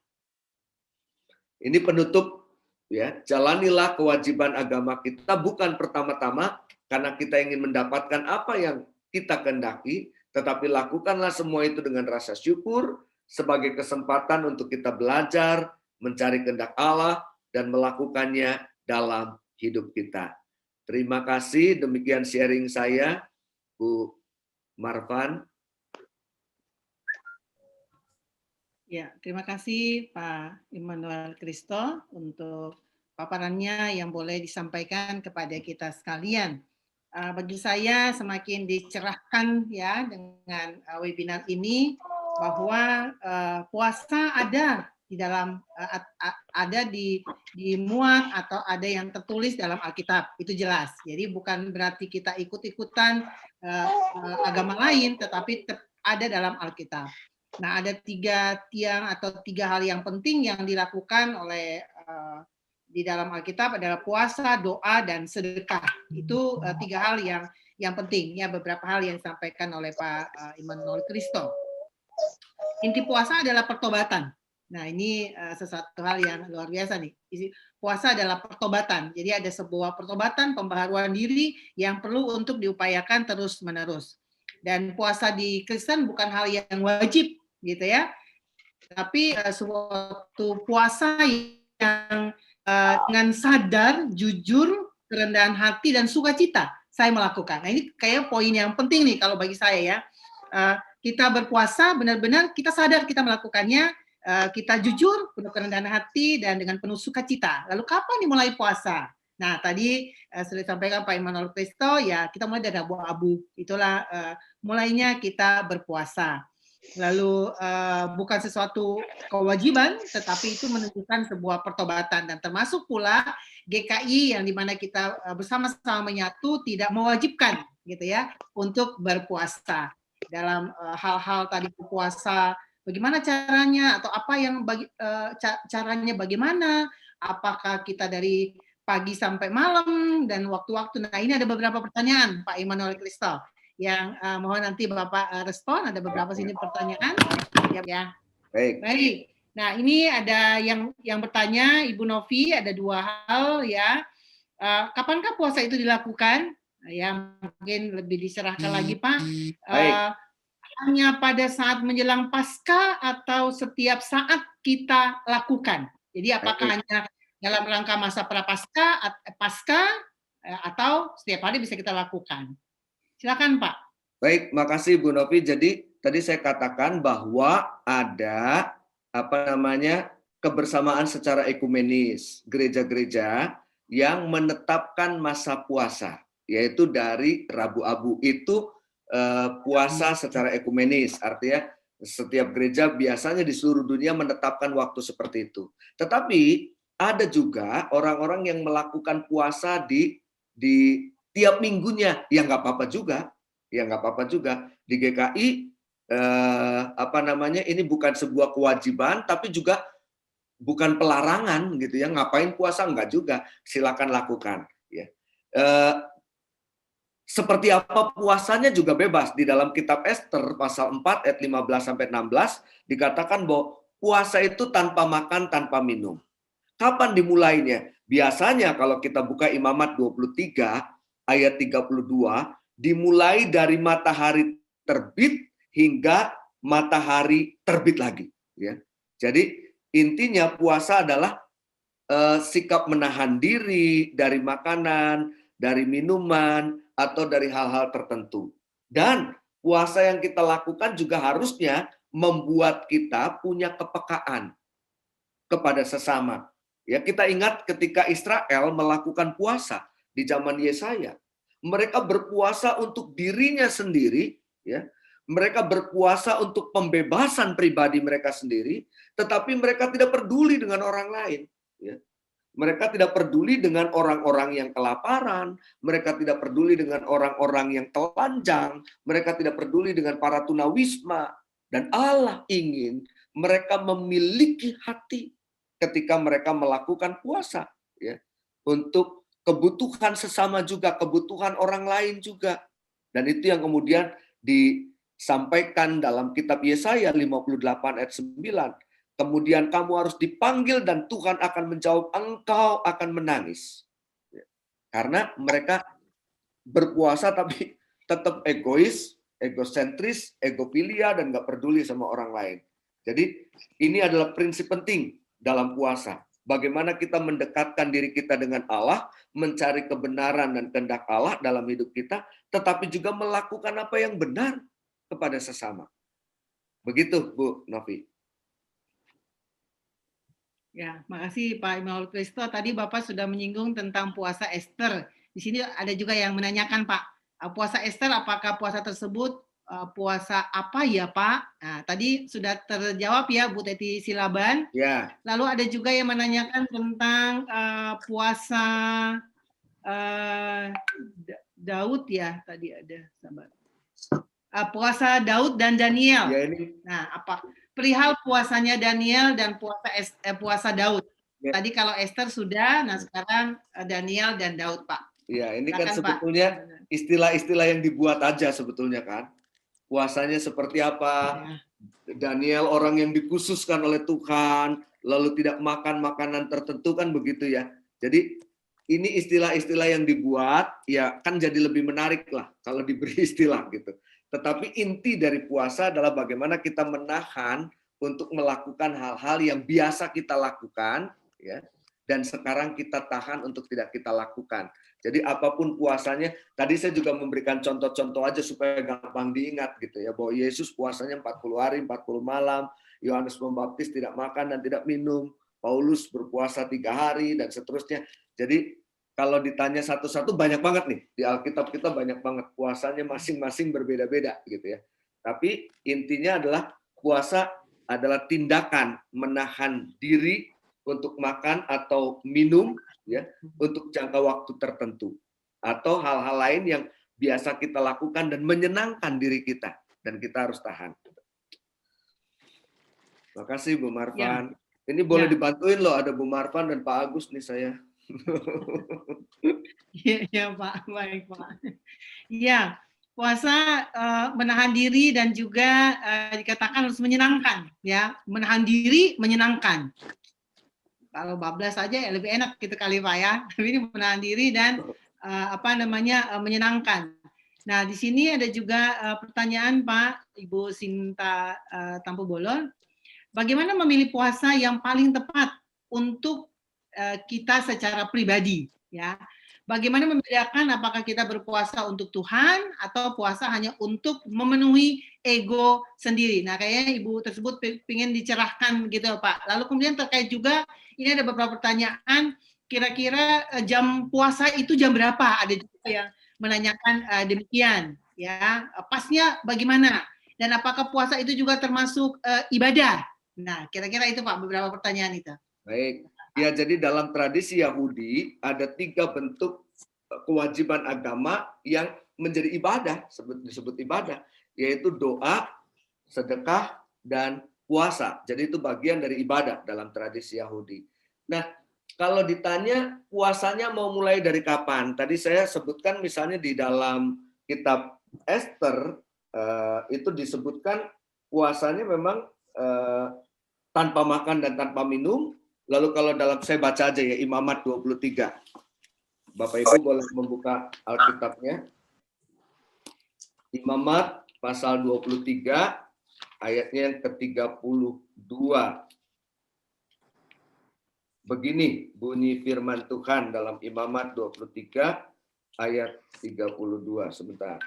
Ini penutup, ya, jalanilah kewajiban agama kita bukan pertama-tama karena kita ingin mendapatkan apa yang kita kehendaki, tetapi lakukanlah semua itu dengan rasa syukur sebagai kesempatan untuk kita belajar, mencari kehendak Allah, dan melakukannya dalam hidup kita. Terima kasih, demikian sharing saya, Bu Marvan. Ya, terima kasih Pak Immanuel Kristo untuk paparannya yang boleh disampaikan kepada kita sekalian. Bagi saya semakin dicerahkan ya dengan webinar ini bahwa puasa ada di dalam ada dimuat atau ada yang tertulis dalam Alkitab, itu jelas. Jadi bukan berarti kita ikut-ikutan agama lain, tetapi ada dalam Alkitab. Nah, ada 3 tiang atau 3 hal yang penting yang dilakukan oleh di dalam Alkitab adalah puasa, doa, dan sedekah. Itu 3 hal yang penting, ya, beberapa hal yang disampaikan oleh Pak Immanuel Kristo. Inti puasa adalah pertobatan. Nah, ini sesuatu hal yang luar biasa nih. Puasa adalah pertobatan. Jadi ada sebuah pertobatan, pembaharuan diri yang perlu untuk diupayakan terus-menerus. Dan puasa di Kristen bukan hal yang wajib, gitu ya. tapi suatu puasa yang dengan sadar, jujur, kerendahan hati dan sukacita saya melakukan. Nah, ini kayak poin yang penting nih kalau bagi saya ya. Kita berpuasa benar-benar kita sadar kita melakukannya, kita jujur, penuh kerendahan hati dan dengan penuh sukacita. Lalu kapan dimulai puasa? Nah, tadi sudah disampaikan Pak Immanuel Kristo, ya kita mulai dari abu-abu. Itulah mulainya kita berpuasa. Lalu bukan sesuatu kewajiban, tetapi itu menunjukkan sebuah pertobatan. Dan termasuk pula GKI yang dimana kita bersama-sama menyatu tidak mewajibkan gitu ya untuk berpuasa. Dalam hal-hal tadi puasa, bagaimana caranya atau apa yang caranya bagaimana? Apakah kita dari pagi sampai malam dan waktu-waktu? Nah, ini ada beberapa pertanyaan Pak Immanuel Kristo yang mohon nanti Bapak respon. Ada beberapa sini pertanyaan. Ya. Baik. Nah, ini ada yang bertanya Ibu Novi, ada 2 hal ya. Kapankah puasa itu dilakukan? Ya, mungkin lebih diserahkan lagi Pak. Hanya pada saat menjelang Paskah atau setiap saat kita lakukan? Jadi apakah hanya dalam rangka masa Prapaskah, Paskah, atau setiap hari bisa kita lakukan? Silakan Pak. Baik, makasih Bu Novi. Jadi tadi saya katakan bahwa ada kebersamaan secara ekumenis gereja-gereja yang menetapkan masa puasa, yaitu dari Rabu Abu. Itu puasa secara ekumenis, artinya setiap gereja biasanya di seluruh dunia menetapkan waktu seperti itu. Tetapi ada juga orang-orang yang melakukan puasa di tiap minggunya, ya nggak apa-apa juga, di GKI ini bukan sebuah kewajiban, tapi juga bukan pelarangan gitu ya. Ngapain puasa enggak juga, silakan lakukan. Ya. Seperti apa puasanya juga bebas. Di dalam kitab Ester pasal 4 ayat 15-16 dikatakan bahwa puasa itu tanpa makan, tanpa minum. Kapan dimulainya? Biasanya kalau kita buka Imamat 23 ayat 32, dimulai dari matahari terbit hingga matahari terbit lagi. Ya. Jadi intinya puasa adalah sikap menahan diri dari makanan, dari minuman, atau dari hal-hal tertentu. Dan puasa yang kita lakukan juga harusnya membuat kita punya kepekaan kepada sesama. Ya, kita ingat ketika Israel melakukan puasa di zaman Yesaya, mereka berpuasa untuk dirinya sendiri, ya. Mereka berpuasa untuk pembebasan pribadi mereka sendiri, tetapi mereka tidak peduli dengan orang lain. Ya. Mereka tidak peduli dengan orang-orang yang kelaparan, mereka tidak peduli dengan orang-orang yang telanjang, mereka tidak peduli dengan para tunawisma. Dan Allah ingin mereka memiliki hati ketika mereka melakukan puasa, ya, untuk kebutuhan sesama juga, kebutuhan orang lain juga. Dan itu yang kemudian disampaikan dalam kitab Yesaya 58 ayat 9. Kemudian kamu harus dipanggil dan Tuhan akan menjawab, engkau akan menangis. Karena mereka berpuasa tapi tetap egois, egosentris, egofilia, dan nggak peduli sama orang lain. Jadi ini adalah prinsip penting dalam puasa. Bagaimana kita mendekatkan diri kita dengan Allah, mencari kebenaran dan kehendak Allah dalam hidup kita, tetapi juga melakukan apa yang benar kepada sesama. Begitu, Bu Novi. Ya, makasih Pak Immanuel Kristo. Tadi Bapak sudah menyinggung tentang puasa Ester. Di sini ada juga yang menanyakan, Pak, puasa Ester apakah puasa tersebut puasa apa ya, Pak? Nah, tadi sudah terjawab ya Bu Teti Silaban. Ya. Lalu ada juga yang menanyakan tentang puasa Daud ya, tadi ada sahabat. Puasa Daud dan Daniel. Ya, ini. Nah, apa perihal puasanya Daniel dan puasa Daud? Ya. Tadi kalau Ester sudah, nah sekarang Daniel dan Daud, Pak. Ya, ini kan sebetulnya istilah-istilah yang dibuat aja sebetulnya kan. Puasanya seperti apa? Ya. Daniel orang yang dikhususkan oleh Tuhan, lalu tidak makan makanan tertentu kan begitu ya. Jadi ini istilah-istilah yang dibuat, ya kan jadi lebih menarik lah kalau diberi istilah gitu. Tetapi inti dari puasa adalah bagaimana kita menahan untuk melakukan hal-hal yang biasa kita lakukan, ya, dan sekarang kita tahan untuk tidak kita lakukan. Jadi apapun puasanya, tadi saya juga memberikan contoh-contoh aja supaya gampang diingat gitu ya, bahwa Yesus puasanya 40 hari, 40 malam, Yohanes Pembaptis tidak makan dan tidak minum, Paulus berpuasa 3 hari, dan seterusnya. Jadi kalau ditanya satu-satu banyak banget nih, di Alkitab kita banyak banget, puasanya masing-masing berbeda-beda gitu ya. Tapi intinya adalah puasa adalah tindakan menahan diri untuk makan atau minum ya untuk jangka waktu tertentu atau hal-hal lain yang biasa kita lakukan dan menyenangkan diri kita dan kita harus tahan. Terima kasih Bu Marvan. Ini boleh dibantuin loh, ada Bu Marvan dan Pak Agus nih saya. Iya Pak, baik Pak. Iya. Puasa menahan diri dan juga dikatakan harus menyenangkan, ya, menahan diri menyenangkan. Kalau bablas saja ya lebih enak gitu kali Pak ya. Tapi ini menahan diri dan menyenangkan. Nah di sini ada juga pertanyaan Pak Ibu Sinta Tampu Bolon, bagaimana memilih puasa yang paling tepat untuk kita secara pribadi, ya? Bagaimana membedakan apakah kita berpuasa untuk Tuhan atau puasa hanya untuk memenuhi ego sendiri. Nah, kayaknya Ibu tersebut ingin dicerahkan gitu Pak. Lalu kemudian terkait juga, ini ada beberapa pertanyaan, kira-kira jam puasa itu jam berapa? Ada juga yang menanyakan demikian. Ya, pasnya bagaimana? Dan apakah puasa itu juga termasuk ibadah? Nah, kira-kira itu Pak, beberapa pertanyaan itu. Baik. Ya, jadi dalam tradisi Yahudi ada 3 bentuk kewajiban agama yang menjadi ibadah, disebut ibadah, yaitu doa, sedekah, dan puasa. Jadi itu bagian dari ibadah dalam tradisi Yahudi. Nah, kalau ditanya puasanya mau mulai dari kapan? Tadi saya sebutkan misalnya di dalam kitab Ester, itu disebutkan puasanya memang tanpa makan dan tanpa minum. Lalu kalau dalam, saya baca aja ya, Imamat 23. Bapak Ibu boleh membuka Alkitabnya. Imamat pasal 23, ayatnya yang ke-32. Begini bunyi firman Tuhan dalam Imamat 23, ayat 32. Sebentar.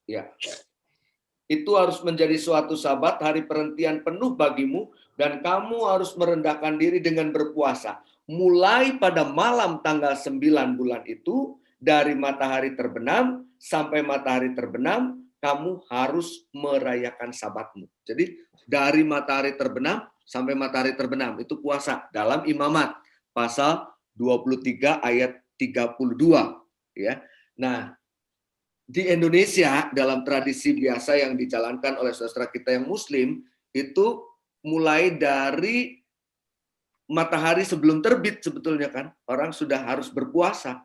Ya. Itu harus menjadi suatu sabat, hari perhentian penuh bagimu, dan kamu harus merendahkan diri dengan berpuasa. Mulai pada malam tanggal 9 bulan itu, dari matahari terbenam sampai matahari terbenam, kamu harus merayakan sabatmu. Jadi dari matahari terbenam sampai matahari terbenam, itu puasa dalam Imamat, pasal 23 ayat 32. Ya. Nah, di Indonesia dalam tradisi biasa yang dijalankan oleh saudara kita yang Muslim itu mulai dari matahari sebelum terbit sebetulnya kan orang sudah harus berpuasa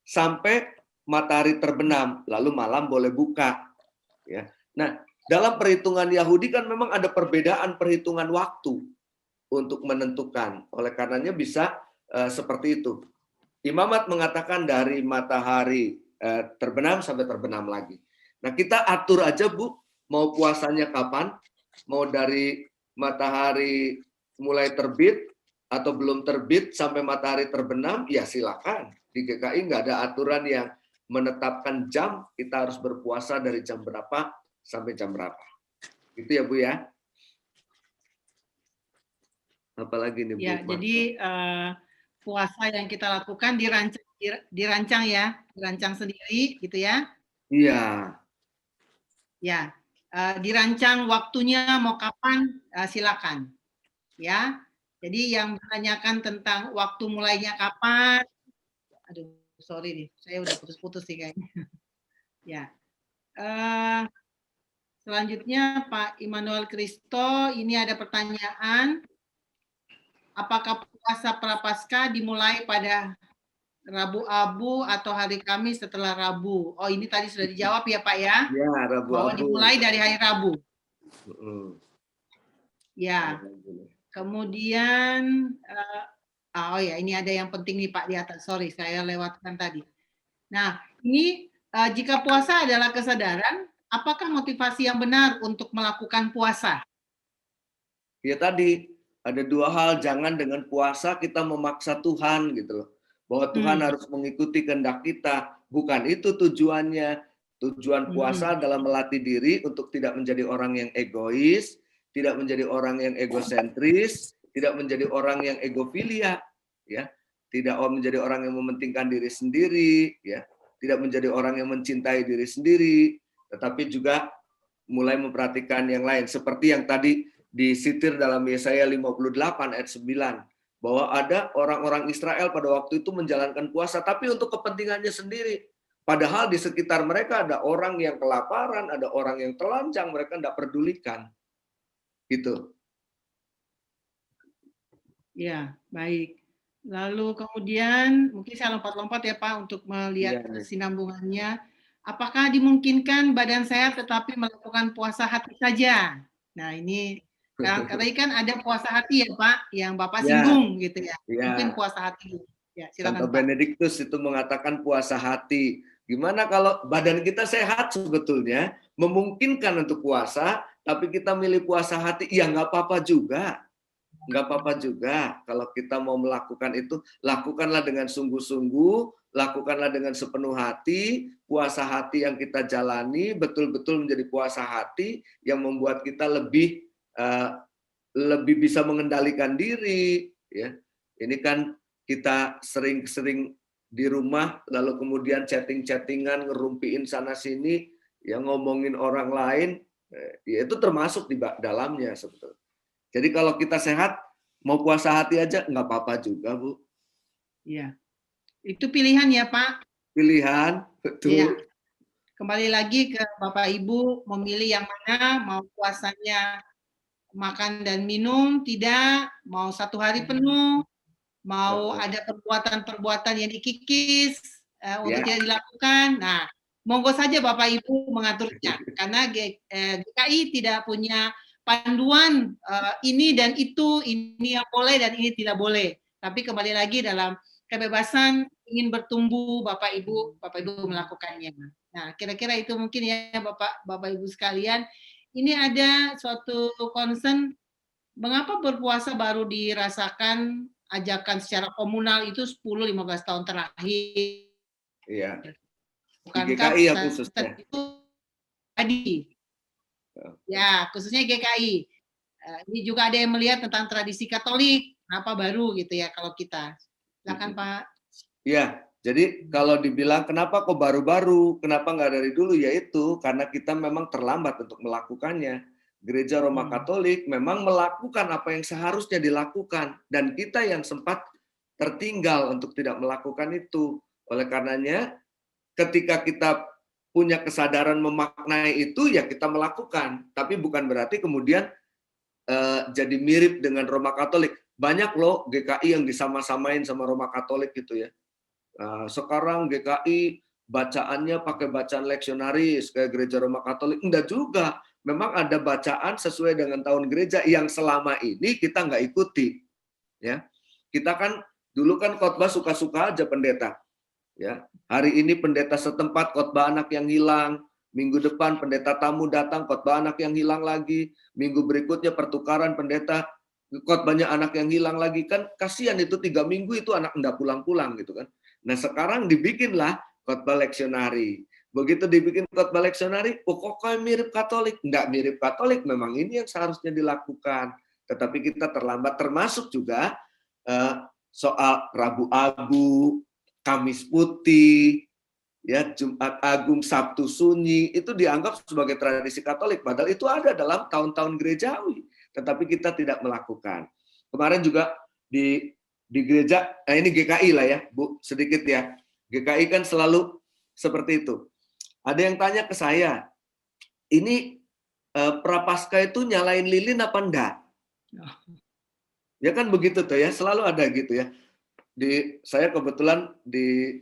sampai matahari terbenam, lalu malam boleh buka. Ya. Nah dalam perhitungan Yahudi kan memang ada perbedaan perhitungan waktu untuk menentukan. Oleh karenanya bisa seperti itu. Imamat mengatakan dari matahari terbenam sampai terbenam lagi. Nah kita atur aja Bu, mau puasanya kapan, mau dari matahari mulai terbit atau belum terbit sampai matahari terbenam, ya silakan. Di GKI nggak ada aturan yang menetapkan jam, kita harus berpuasa dari jam berapa sampai jam berapa. Gitu ya Bu ya. Apalagi nih Bu? Ya, jadi puasa yang kita lakukan dirancang ya, dirancang sendiri gitu ya. Iya. Ya, dirancang waktunya mau kapan silakan. Ya. Jadi yang menanyakan tentang waktu mulainya kapan, aduh sorry nih, saya udah putus-putus sih kayaknya. Ya. Selanjutnya Pak Immanuel Kristo, ini ada pertanyaan. Apakah puasa Prapaskah dimulai pada Rabu Abu atau hari Kamis setelah Rabu? Oh, ini tadi sudah dijawab ya Pak ya? Ya, Rabu bahwa Abu. dimulai dari hari Rabu. Ya. Kemudian, oh ya, ini ada yang penting nih Pak di atas. Sorry, saya lewatkan tadi. Nah, ini jika puasa adalah kesadaran, apakah motivasi yang benar untuk melakukan puasa? Ya tadi, ada dua hal, jangan dengan puasa kita memaksa Tuhan gitu loh. Bahwa Tuhan harus mengikuti kehendak kita. Bukan itu tujuannya. Tujuan puasa adalah melatih diri untuk tidak menjadi orang yang egois, tidak menjadi orang yang egosentris, tidak menjadi orang yang egofilia, ya. Tidak menjadi orang yang mementingkan diri sendiri, ya. Tidak menjadi orang yang mencintai diri sendiri, tetapi juga mulai memperhatikan yang lain. Seperti yang tadi disitir dalam Yesaya 58 ayat 9, bahwa ada orang-orang Israel pada waktu itu menjalankan puasa, tapi untuk kepentingannya sendiri. Padahal di sekitar mereka ada orang yang kelaparan, ada orang yang telanjang, mereka tidak pedulikan. Gitu. Ya, baik. Lalu kemudian, mungkin saya lompat-lompat ya Pak, untuk melihat kesinambungannya. Apakah dimungkinkan badan sehat tetapi melakukan puasa hati saja? Nah ini, tadi kan ada puasa hati ya Pak, yang Bapak singgung gitu ya. Mungkin puasa hati. Ya, silakan Santo Benediktus itu mengatakan puasa hati. Gimana kalau badan kita sehat sebetulnya, memungkinkan untuk puasa, tapi kita milih puasa hati, ya nggak apa-apa juga. Nggak apa-apa juga. Kalau kita mau melakukan itu, lakukanlah dengan sungguh-sungguh, lakukanlah dengan sepenuh hati, puasa hati yang kita jalani, betul-betul menjadi puasa hati yang membuat kita lebih bisa mengendalikan diri. Ya. Ini kan kita sering-sering di rumah, lalu kemudian chatting-chattingan, ngerumpiin sana-sini, yang ngomongin orang lain, ya itu termasuk di dalamnya sebetulnya. Jadi kalau kita sehat, mau puasa hati aja, nggak apa-apa juga, Bu. Iya. Itu pilihan ya, Pak? Pilihan, betul. Iya. Kembali lagi ke Bapak Ibu, memilih yang mana, mau puasanya makan dan minum, tidak, mau 1 hari penuh, mau ada perbuatan-perbuatan yang dikikis untuk tidak dilakukan. Nah, monggo saja Bapak Ibu mengaturnya, karena GKI tidak punya panduan ini dan itu, ini yang boleh dan ini tidak boleh. Tapi kembali lagi dalam kebebasan ingin bertumbuh Bapak Ibu melakukannya. Nah, kira-kira itu mungkin ya Bapak Ibu sekalian. Ini ada suatu concern, mengapa berpuasa baru dirasakan ajakan secara komunal itu 10-15 tahun terakhir. Iya. Bukankah GKI ya khususnya. Itu tadi. Ya, khususnya GKI. Ini juga ada yang melihat tentang tradisi Katolik, apa baru gitu ya kalau kita. Silakan Pak. Iya, jadi kalau dibilang kenapa kok baru-baru, kenapa nggak dari dulu, yaitu karena kita memang terlambat untuk melakukannya. Gereja Roma Katolik memang melakukan apa yang seharusnya dilakukan, dan kita yang sempat tertinggal untuk tidak melakukan itu. Oleh karenanya, ketika kita punya kesadaran memaknai itu, ya kita melakukan. Tapi bukan berarti kemudian jadi mirip dengan Roma Katolik. Banyak loh GKI yang disama-samain sama Roma Katolik gitu ya. Sekarang GKI bacaannya pakai bacaan leksionaris kayak gereja Roma Katolik. Enggak juga. Memang ada bacaan sesuai dengan tahun gereja yang selama ini kita nggak ikuti. Ya, kita kan dulu kan khotbah suka-suka aja pendeta. Ya, hari ini pendeta setempat khotbah anak yang hilang. Minggu depan pendeta tamu datang khotbah anak yang hilang lagi. Minggu berikutnya pertukaran pendeta khotbahnya anak yang hilang lagi. Kan kasihan itu 3 minggu itu anak enggak pulang-pulang gitu kan. Nah sekarang dibikinlah khotbah leksionari. Begitu dibikin khotbah leksionari, pokoknya mirip Katolik. Enggak mirip Katolik, memang ini yang seharusnya dilakukan. Tetapi kita terlambat, termasuk juga soal Rabu Abu, Kamis Putih, ya Jumat Agung, Sabtu Sunyi, itu dianggap sebagai tradisi Katolik. Padahal itu ada dalam tahun-tahun gerejawi. Tetapi kita tidak melakukan. Kemarin juga di gereja, ini GKI lah ya, Bu, sedikit ya. GKI kan selalu seperti itu. Ada yang tanya ke saya, ini Prapaskah itu nyalain lilin apa enggak? Ya kan begitu tuh ya, selalu ada gitu ya. Saya kebetulan di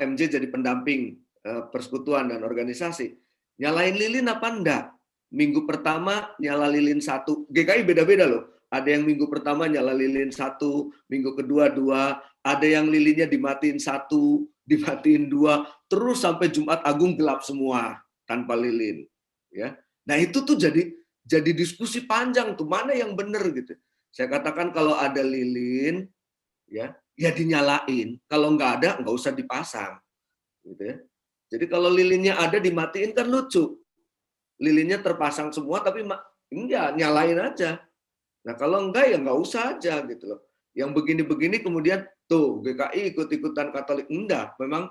MJ jadi pendamping persekutuan dan organisasi. Nyalain lilin apa enggak? Minggu pertama nyala lilin 1. GKI beda-beda loh. Ada yang minggu pertama nyala lilin 1, minggu kedua 2, ada yang lilinnya dimatiin 1, dimatiin 2, terus sampai Jumat Agung gelap semua. tanpa lilin, ya. Nah, itu tuh jadi diskusi panjang tuh, mana yang benar gitu. Saya katakan kalau ada lilin, ya dinyalain. Kalau nggak ada, nggak usah dipasang, gitu ya. Jadi kalau lilinnya ada dimatiin kan lucu. Lilinnya terpasang semua tapi enggak, nyalain aja. Nah kalau enggak ya nggak usah aja gitu loh. Yang begini-begini kemudian tuh GKI ikut-ikutan Katolik, enggak. Memang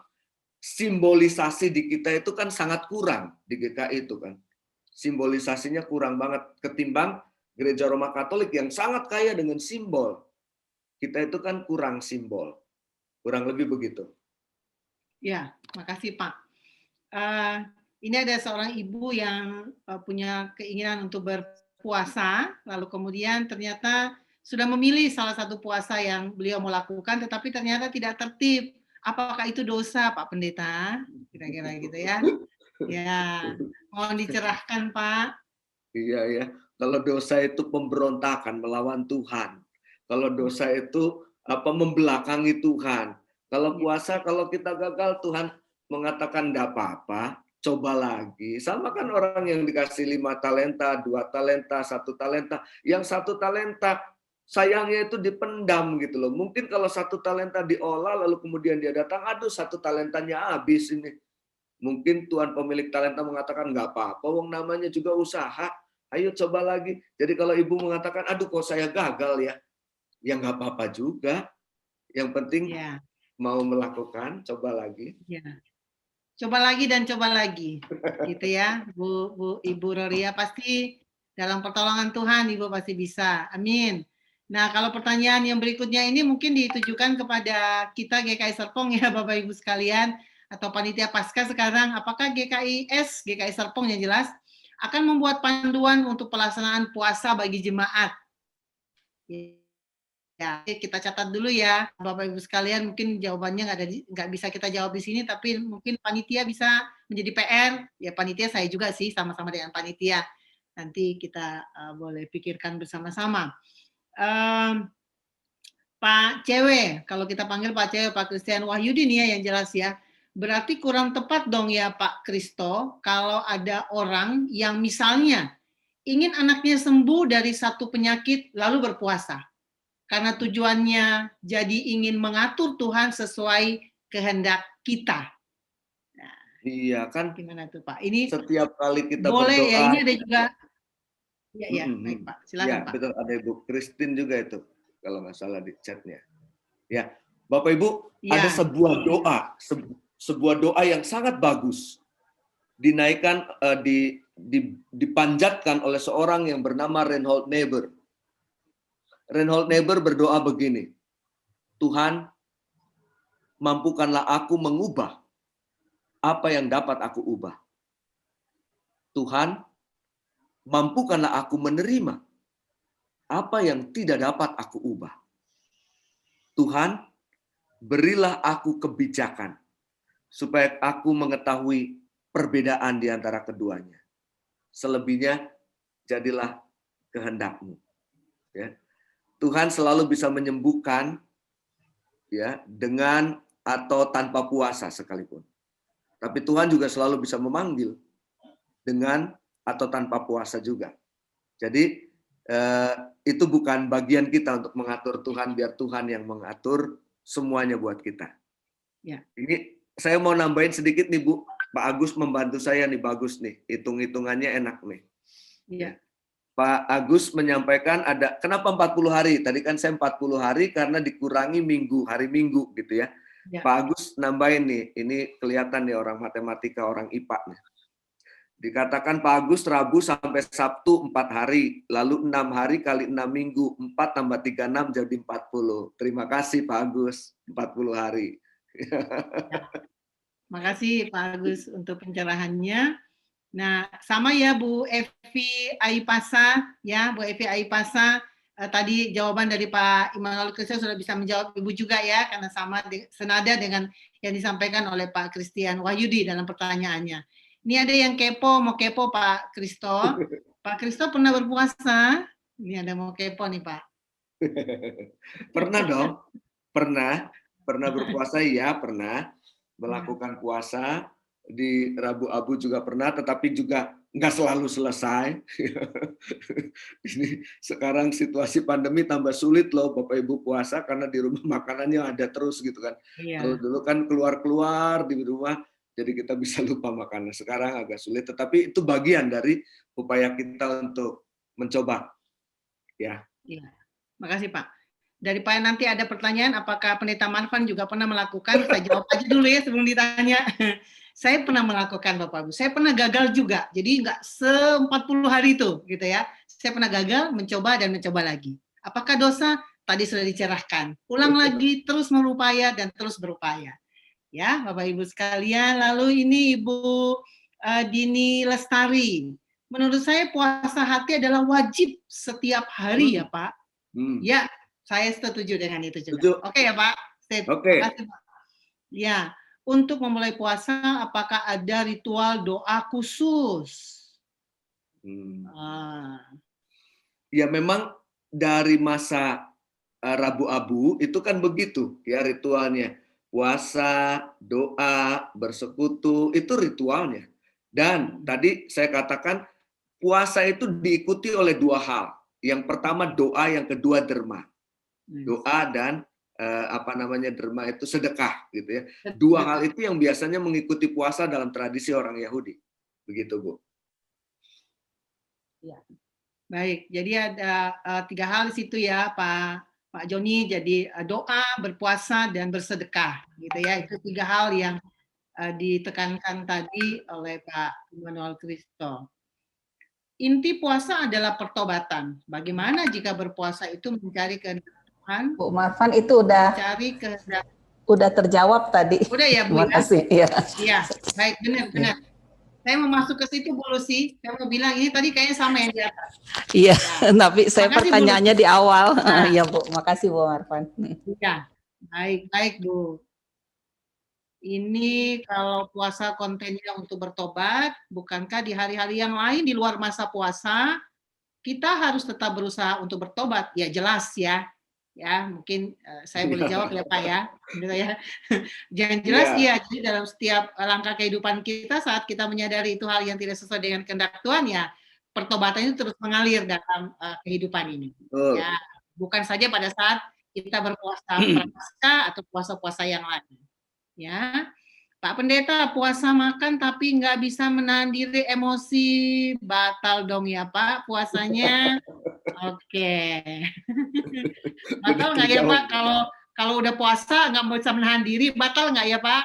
simbolisasi di kita itu kan sangat kurang di GKI itu kan. Simbolisasinya kurang banget ketimbang Gereja Roma Katolik yang sangat kaya dengan simbol. Kita itu kan kurang simbol. Kurang lebih begitu. Ya, makasih Pak. Ini ada seorang ibu yang punya keinginan untuk berpuasa, lalu kemudian ternyata sudah memilih salah satu puasa yang beliau mau lakukan, tetapi ternyata tidak tertib. Apakah itu dosa, Pak Pendeta? Kira-kira gitu ya. Ya, mohon dicerahkan, Pak. Iya ya. Kalau dosa itu pemberontakan melawan Tuhan. Kalau dosa itu membelakangi Tuhan. Kalau puasa, kalau kita gagal, Tuhan mengatakan enggak apa-apa, coba lagi. Sama kan orang yang dikasih 5 talenta, 2 talenta, 1 talenta. Yang 1 talenta sayangnya itu dipendam gitu loh. Mungkin kalau 1 talenta diolah lalu kemudian dia datang, aduh 1 talentanya habis ini. Mungkin Tuhan pemilik talenta mengatakan nggak apa-apa, wong namanya juga usaha. Ayo coba lagi. Jadi kalau ibu mengatakan, aduh kok saya gagal ya, ya nggak apa-apa juga. Yang penting mau melakukan, coba lagi. Ya. Coba lagi dan coba lagi, gitu ya, Ibu Roria. Pasti dalam pertolongan Tuhan Ibu pasti bisa. Amin. Nah, kalau pertanyaan yang berikutnya ini mungkin ditujukan kepada kita GKI Serpong ya, Bapak Ibu sekalian, atau Panitia Paskah sekarang. Apakah GKI Serpong yang jelas akan membuat panduan untuk pelaksanaan puasa bagi jemaat? Ya, kita catat dulu ya, Bapak Ibu sekalian. Mungkin jawabannya nggak bisa kita jawab di sini, tapi mungkin panitia bisa menjadi PR. Ya, panitia saya juga sih, sama-sama dengan panitia. Nanti kita boleh pikirkan bersama-sama. Pak Cewe, kalau kita panggil Pak Cewe, Pak Christian Wahyudi nih ya yang jelas ya. Berarti kurang tepat dong ya Pak Kristo, kalau ada orang yang misalnya ingin anaknya sembuh dari satu penyakit lalu berpuasa. Karena tujuannya jadi ingin mengatur Tuhan sesuai kehendak kita. Nah, iya kan? Gimana tuh Pak? Ini setiap kali kita boleh berdoa. Ya, ini ada juga. Ya, baik Pak. Silakan ya, Pak. Betul, ada Ibu Christine juga itu, kalau nggak salah di chatnya. Ya, Bapak Ibu, ada sebuah doa yang sangat bagus, dinaikkan, dipanjatkan oleh seorang yang bernama Reinhold Niebuhr. Reinhold Niebuhr berdoa begini, Tuhan, mampukanlah aku mengubah apa yang dapat aku ubah. Tuhan, mampukanlah aku menerima apa yang tidak dapat aku ubah. Tuhan, berilah aku kebijakan supaya aku mengetahui perbedaan di antara keduanya. Selebihnya, jadilah kehendak-Mu. Ya. Tuhan selalu bisa menyembuhkan ya dengan atau tanpa puasa sekalipun. Tapi Tuhan juga selalu bisa memanggil dengan atau tanpa puasa juga. Jadi itu bukan bagian kita untuk mengatur Tuhan, biar Tuhan yang mengatur semuanya buat kita. Ya. Ini saya mau nambahin sedikit nih Bu, Pak Agus membantu saya nih, bagus nih, hitung-hitungannya enak nih. Iya. Pak Agus menyampaikan ada, kenapa 40 hari? Tadi kan saya 40 hari karena dikurangi hari Minggu gitu ya. Ya. Pak Agus nambahin nih, ini kelihatan nih orang matematika, orang IPA nih. Dikatakan Pak Agus Rabu sampai Sabtu 4 hari, lalu 6 hari kali 6 minggu, 4 tambah 36 jadi 40. Terima kasih Pak Agus, 40 hari. Ya. Makasih Pak Agus untuk pencerahannya. Nah, sama ya Bu Evi Aipasa, ya Bu Evi Aipasa, tadi jawaban dari Pak Immanuel Christian sudah bisa menjawab Ibu juga ya, karena sama senada dengan yang disampaikan oleh Pak Christian Wahyudi dalam pertanyaannya. Ini ada yang mau kepo Pak Kristo. Pak Kristo pernah berpuasa? Ini ada mau kepo nih Pak. Pernah dong, pernah berpuasa ya, pernah melakukan puasa. di Rabu Abu juga pernah, tetapi juga nggak selalu selesai. Ini sekarang situasi pandemi tambah sulit loh Bapak Ibu puasa karena di rumah makanannya ada terus gitu kan. Kalau dulu kan keluar-keluar di rumah, jadi kita bisa lupa makanan. Sekarang agak sulit, tetapi itu bagian dari upaya kita untuk mencoba. Ya. Iya. Makasih Pak. Daripada nanti ada pertanyaan, apakah Pendeta Marvan juga pernah melakukan? Saya jawab aja dulu ya sebelum ditanya. Saya pernah melakukan Bapak Ibu. Saya pernah gagal juga. Jadi nggak se-40 hari itu, gitu ya. Saya pernah gagal, mencoba dan mencoba lagi. Apakah dosa? Tadi sudah dicerahkan. Ulang lagi, terus berupaya dan terus berupaya. Ya, Bapak Ibu sekalian. Lalu ini Ibu Dini Lestari. Menurut saya puasa hati adalah wajib setiap hari ya Pak. Ya, saya setuju dengan itu juga. Oke ya Pak. Oke. Ya, untuk memulai puasa apakah ada ritual doa khusus? Ya memang dari masa Rabu Abu itu kan begitu ya ritualnya. Puasa, doa, bersekutu, itu ritualnya. Dan tadi saya katakan puasa itu diikuti oleh dua hal. Yang pertama doa, yang kedua derma. Doa dan derma itu sedekah gitu ya. Dua hal itu yang biasanya mengikuti puasa dalam tradisi orang Yahudi. Begitu, Bu. Ya. Baik, jadi ada 3 hal di situ ya, Pak Joni. Jadi doa, berpuasa dan bersedekah gitu ya. Itu 3 hal yang ditekankan tadi oleh Pak Immanuel Kristo. Inti puasa adalah pertobatan. Bagaimana jika berpuasa itu mencari kehendak Tuhan? Bu Marvan itu udah terjawab tadi. Udah ya Bu. Terima kasih. Ya. Iya, baik benar. Saya mau masuk ke situ Bu Lucy. Saya mau bilang ini tadi kayaknya sama yang di atas. Iya, tapi saya Makasih, pertanyaannya di awal. Iya Bu, makasih Bu Marvan. Iya, baik Bu. Ini kalau puasa kontennya untuk bertobat, bukankah di hari-hari yang lain di luar masa puasa kita harus tetap berusaha untuk bertobat? Ya jelas ya. Ya, mungkin saya boleh jawab ya Pak ya. Gitu ya. Jangan jelas iya. Jadi dalam setiap langkah kehidupan kita saat kita menyadari itu hal yang tidak sesuai dengan kehendak Tuhan ya, pertobatan itu terus mengalir dalam kehidupan ini. Ya, bukan saja pada saat kita berpuasa Prapaskah atau puasa-puasa yang lain. Ya, Pak Pendeta puasa makan tapi nggak bisa menahan diri emosi, batal dong ya Pak puasanya. Oke. Batal nggak ya Pak kalau udah puasa nggak bisa menahan diri, batal nggak ya Pak?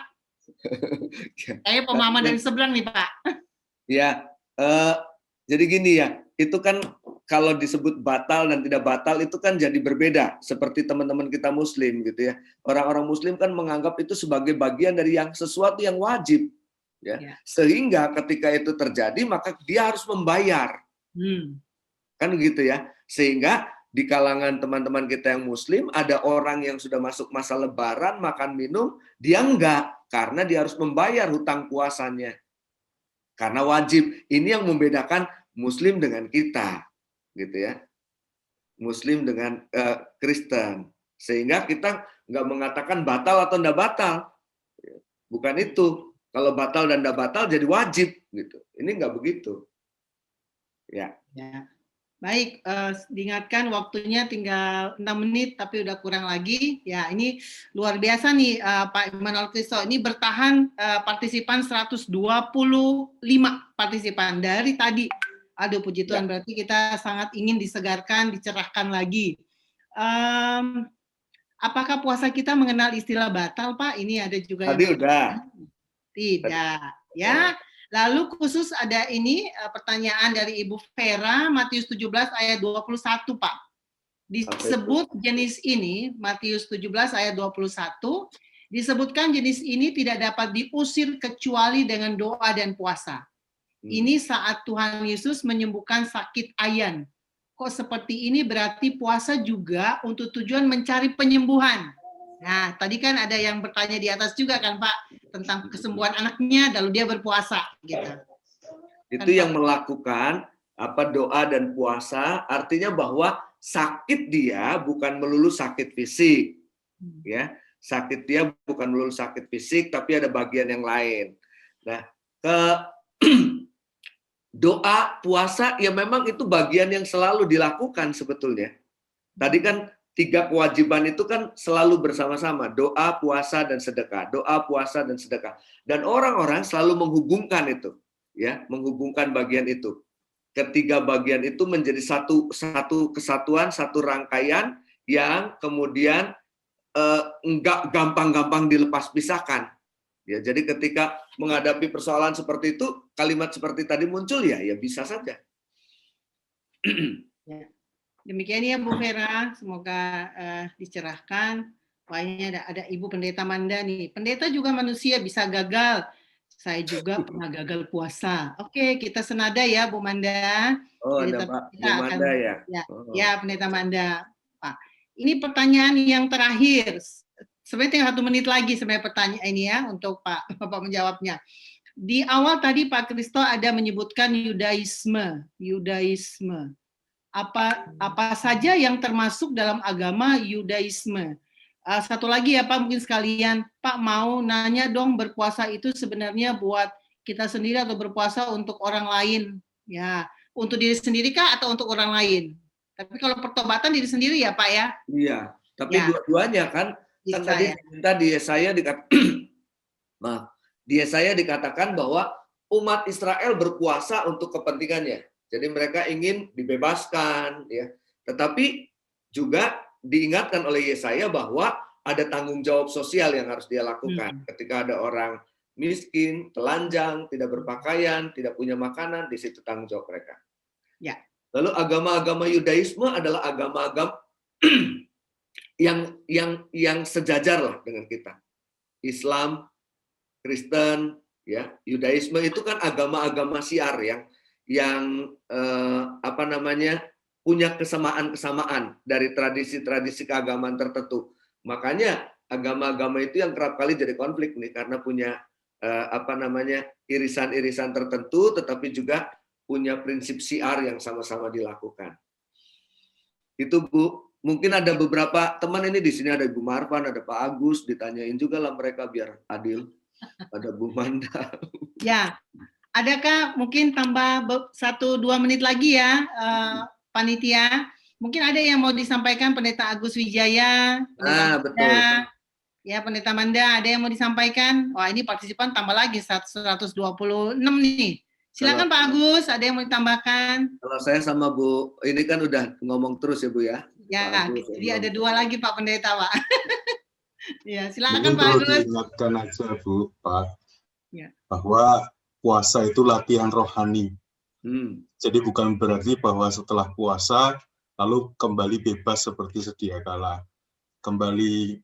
Kayak pemahaman dari seberang nih Pak. Ya, jadi gini ya, itu kan kalau disebut batal dan tidak batal itu kan jadi berbeda seperti teman-teman kita Muslim gitu ya. Orang-orang Muslim kan menganggap itu sebagai bagian dari yang sesuatu yang wajib, ya. Sehingga ketika itu terjadi maka dia harus membayar, kan gitu ya. Sehingga di kalangan teman-teman kita yang Muslim ada orang yang sudah masuk masa Lebaran makan minum, dia enggak karena dia harus membayar hutang puasanya karena wajib. Ini yang membedakan Muslim dengan kita. Gitu ya, Muslim dengan Kristen, sehingga kita nggak mengatakan batal atau tidak batal, bukan itu. Kalau batal dan tidak batal jadi wajib, gitu. Ini nggak begitu. Ya. Baik, diingatkan waktunya tinggal 6 menit, tapi udah kurang lagi. Ya, ini luar biasa nih Pak Immanuel Kristo. Ini bertahan partisipan 125 partisipan dari tadi. Aduh, puji Tuhan, berarti kita sangat ingin disegarkan, dicerahkan lagi. Apakah puasa kita mengenal istilah batal, Pak? Ini ada juga tadi udah. Tidak, ya. Lalu khusus ada ini pertanyaan dari Ibu Vera, Matius 17 ayat 21, Pak. Disebut jenis ini, Matius 17 ayat 21, disebutkan jenis ini tidak dapat diusir kecuali dengan doa dan puasa. Ini saat Tuhan Yesus menyembuhkan sakit ayan. Kok seperti ini berarti puasa juga untuk tujuan mencari penyembuhan. Nah, tadi kan ada yang bertanya di atas juga kan Pak, tentang kesembuhan anaknya, lalu dia berpuasa. Gitu. Itu yang melakukan doa dan puasa, artinya bahwa sakit dia bukan melulu sakit fisik. Ya, sakit dia bukan melulu sakit fisik, tapi ada bagian yang lain. Nah, ke doa, puasa, ya memang itu bagian yang selalu dilakukan sebetulnya. Tadi kan 3 kewajiban itu kan selalu bersama-sama, doa, puasa, dan sedekah. Doa, puasa, dan sedekah. Dan orang-orang selalu menghubungkan itu, ya, menghubungkan bagian itu. Ketiga bagian itu menjadi satu kesatuan, satu rangkaian yang kemudian enggak gampang-gampang dilepas pisahkan. Ya, jadi ketika menghadapi persoalan seperti itu, kalimat seperti tadi muncul ya bisa saja. Ya. Demikian ya Bu Vera, semoga dicerahkan. Wah, ini ada Ibu Pendeta Manda nih. Pendeta juga manusia, bisa gagal. Saya juga pernah gagal puasa. Oke, kita senada ya Bu Manda. Oh, jadi ada Pak kita Bu Manda ya. Ya, Pendeta Manda. Pak, ini pertanyaan yang terakhir. Sebenarnya tinggal 1 menit lagi sebenarnya pertanyaan ini ya untuk Bapak menjawabnya. Di awal tadi Pak Kristo ada menyebutkan Yudaisme. Apa saja yang termasuk dalam agama Yudaisme? Satu lagi ya Pak, mungkin sekalian Pak mau nanya dong, berpuasa itu sebenarnya buat kita sendiri atau berpuasa untuk orang lain? Ya, untuk diri sendiri kah atau untuk orang lain? Tapi kalau pertobatan diri sendiri ya Pak ya? Iya, tapi Ya. dua-duanya kan tadi di Yesaya dikatakan bahwa umat Israel berpuasa untuk kepentingannya. Jadi mereka ingin dibebaskan, ya. Tetapi juga diingatkan oleh Yesaya bahwa ada tanggung jawab sosial yang harus dia lakukan. Ketika ada orang miskin, telanjang, tidak berpakaian, tidak punya makanan, di situ tanggung jawab mereka. Ya. Lalu agama-agama Yudaisme adalah agama-agama yang sejajar lah dengan kita. Islam, Kristen, ya, Yudaisme itu kan agama-agama syiar yang punya kesamaan-kesamaan dari tradisi-tradisi keagamaan tertentu. Makanya agama-agama itu yang kerap kali jadi konflik nih, karena punya irisan-irisan tertentu, tetapi juga punya prinsip syiar yang sama-sama dilakukan. Itu Bu. Mungkin ada beberapa teman ini di sini, ada Bu Marvan, ada Pak Agus, ditanyain juga lah mereka biar adil. Ada Bu Manda. Ya, adakah mungkin tambah 1-2 menit lagi ya, panitia? Mungkin ada yang mau disampaikan Pendeta Agus Wijaya. Betul. Ya, Pendeta Manda, ada yang mau disampaikan? Wah, ini partisipan tambah lagi 126 nih. Silakan Pak Agus, ada yang mau ditambahkan? Kalau saya sama Bu, ini kan udah ngomong terus ya Bu ya. Ya, Agus, jadi ada 2 lagi Pak Pendeta, Pak. Ya, silakan Mungkin Pak perlu Agus. diingatkan aja Bu, Pak, Ya. bahwa puasa itu latihan rohani. Jadi bukan berarti bahwa setelah puasa lalu kembali bebas seperti sedia kala. Kembali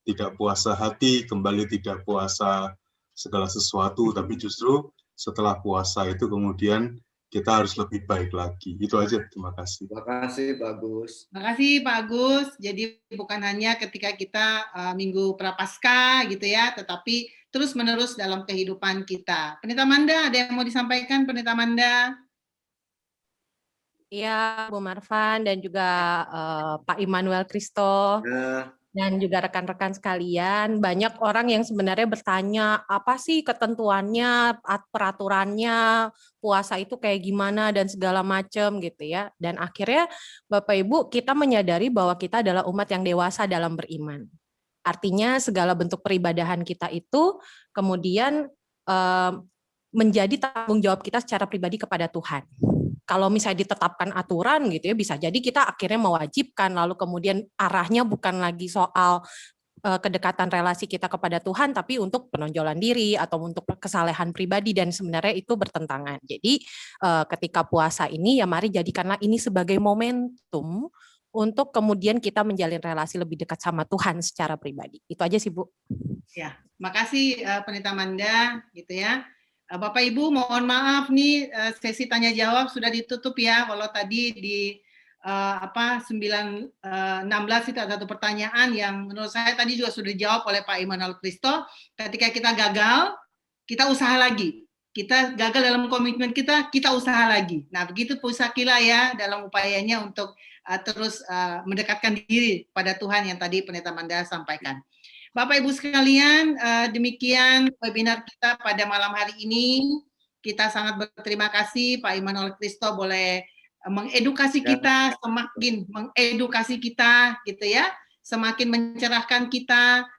tidak puasa hati, kembali tidak puasa segala sesuatu, tapi justru setelah puasa itu kemudian kita harus lebih baik lagi. Itu aja, terima kasih. Terima kasih Pak Agus. Terima kasih Pak Agus. Jadi bukan hanya ketika kita Minggu Prapaskah gitu ya, tetapi terus-menerus dalam kehidupan kita. Pendeta Manda, ada yang mau disampaikan Pendeta Manda? Iya, Bu Marvan dan juga Pak Immanuel Kristo. Dan juga rekan-rekan sekalian, banyak orang yang sebenarnya bertanya, apa sih ketentuannya, peraturannya, puasa itu kayak gimana, dan segala macam gitu ya. Dan akhirnya Bapak Ibu, kita menyadari bahwa kita adalah umat yang dewasa dalam beriman. Artinya segala bentuk peribadahan kita itu kemudian menjadi tanggung jawab kita secara pribadi kepada Tuhan. Kalau misalnya ditetapkan aturan gitu ya, bisa jadi kita akhirnya mewajibkan, lalu kemudian arahnya bukan lagi soal kedekatan relasi kita kepada Tuhan, tapi untuk penonjolan diri atau untuk kesalehan pribadi, dan sebenarnya itu bertentangan. Jadi ketika puasa ini ya mari jadikanlah ini sebagai momentum untuk kemudian kita menjalin relasi lebih dekat sama Tuhan secara pribadi. Itu aja sih Bu. Ya, makasih Pendeta Manda gitu ya. Bapak Ibu, mohon maaf nih sesi tanya jawab sudah ditutup ya. Walau tadi di 9:16 itu ada satu pertanyaan yang menurut saya tadi juga sudah dijawab oleh Pak Immanuel Kristo. Ketika kita gagal, kita usaha lagi. Kita gagal dalam komitmen kita usaha lagi. Nah, begitu Pusakila ya dalam upayanya untuk terus mendekatkan diri pada Tuhan yang tadi Pendeta Manda sampaikan. Bapak Ibu sekalian, demikian webinar kita pada malam hari ini. Kita sangat berterima kasih Pak Immanuel Christo boleh mengedukasi kita, semakin mengedukasi kita gitu ya, semakin mencerahkan kita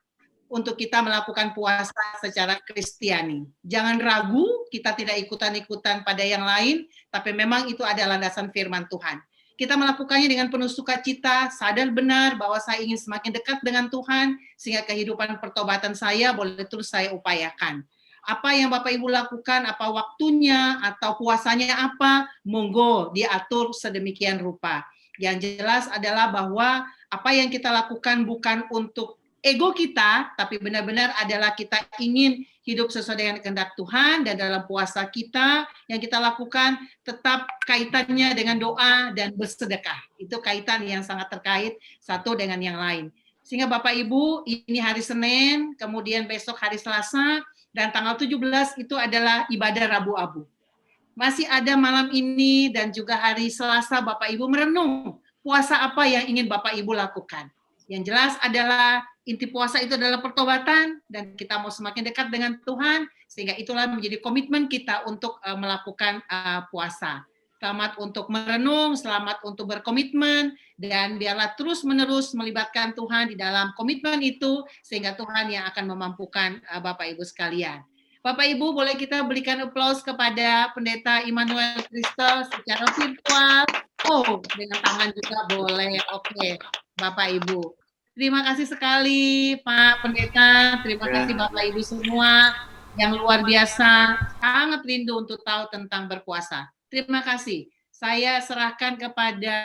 untuk kita melakukan puasa secara Kristiani. Jangan ragu, kita tidak ikutan-ikutan pada yang lain, tapi memang itu adalah landasan firman Tuhan. Kita melakukannya dengan penuh sukacita, sadar benar bahwa saya ingin semakin dekat dengan Tuhan, sehingga kehidupan pertobatan saya boleh terus saya upayakan. Apa yang Bapak Ibu lakukan, apa waktunya, atau puasanya apa, monggo diatur sedemikian rupa. Yang jelas adalah bahwa apa yang kita lakukan bukan untuk ego kita, tapi benar-benar adalah kita ingin hidup sesuai dengan kehendak Tuhan, dan dalam puasa kita yang kita lakukan tetap kaitannya dengan doa dan bersedekah. Itu kaitan yang sangat terkait satu dengan yang lain. Sehingga Bapak Ibu, ini hari Senin, kemudian besok hari Selasa, dan tanggal 17 itu adalah ibadah Rabu Abu. Masih ada malam ini dan juga hari Selasa Bapak Ibu merenung puasa apa yang ingin Bapak Ibu lakukan. Yang jelas adalah inti puasa itu adalah pertobatan, dan kita mau semakin dekat dengan Tuhan, sehingga itulah menjadi komitmen kita untuk melakukan puasa. Selamat untuk merenung, selamat untuk berkomitmen, dan biarlah terus-menerus melibatkan Tuhan di dalam komitmen itu, sehingga Tuhan yang akan memampukan Bapak Ibu sekalian. Bapak Ibu, boleh kita berikan aplaus kepada Pendeta Immanuel Christo secara virtual. Oh, dengan tangan juga boleh. Oke, Bapak Ibu. Terima kasih sekali Pak Pendeta, terima kasih Bapak Ibu semua yang luar biasa, sangat rindu untuk tahu tentang berpuasa. Terima kasih. Saya serahkan kepada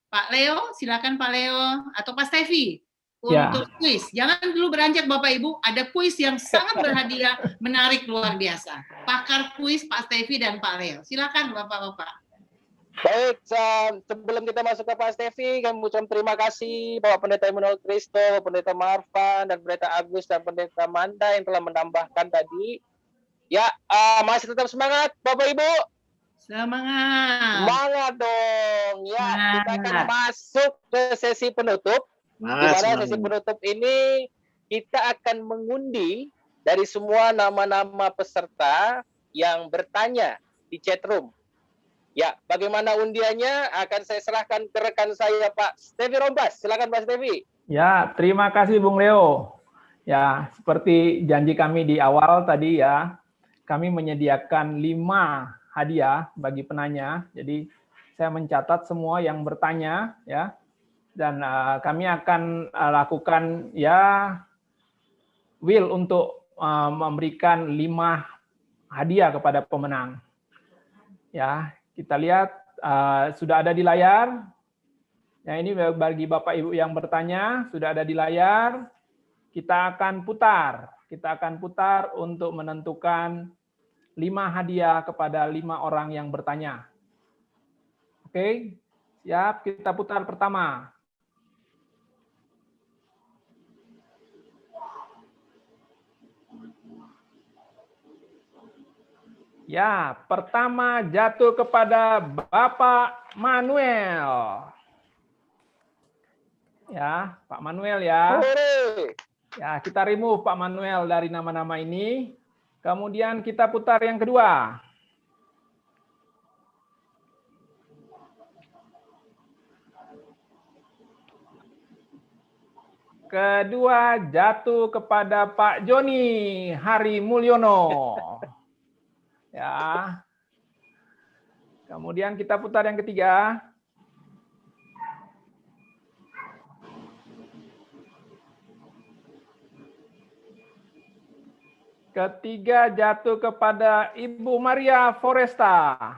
Pak Leo, silakan Pak Leo, atau Pak Stevi untuk kuis. Jangan dulu beranjak Bapak Ibu, ada kuis yang sangat berhadiah, menarik luar biasa. Pakar kuis Pak Stevi dan Pak Leo. Silakan Bapak-Bapak. Baik, sebelum kita masuk ke Pak Stevi, kami mengucapkan terima kasih Bapak Pendeta Immanuel Christo, Bapak Pendeta Marvan, dan Pendeta Agus, dan Pendeta Manda yang telah menambahkan tadi. Ya, masih tetap semangat Bapak Ibu. Semangat. Semangat dong. Ya, kita akan masuk ke sesi penutup. Di mana sesi penutup ini kita akan mengundi dari semua nama-nama peserta yang bertanya di chat room. Ya, bagaimana undiannya akan saya serahkan ke rekan saya Pak Stevi Rombas. Silakan Pak Stevi. Ya, terima kasih Bung Leo. Ya, seperti janji kami di awal tadi ya, kami menyediakan 5 hadiah bagi penanya. Jadi saya mencatat semua yang bertanya ya, dan kami akan lakukan ya will untuk memberikan 5 hadiah kepada pemenang. Ya, kita lihat sudah ada di layar. Ya, ini bagi Bapak Ibu yang bertanya sudah ada di layar. Kita akan putar. Kita akan putar untuk menentukan 5 hadiah kepada 5 orang yang bertanya. Oke, siap, kita putar pertama. Ya, pertama jatuh kepada Bapak Manuel. Ya, Pak Manuel ya. Ya, kita remove Pak Manuel dari nama-nama ini. Kemudian kita putar yang kedua. Kedua jatuh kepada Pak Joni Hari Mulyono. Ya. Kemudian kita putar yang ketiga. Ketiga jatuh kepada Ibu Maria Foresta.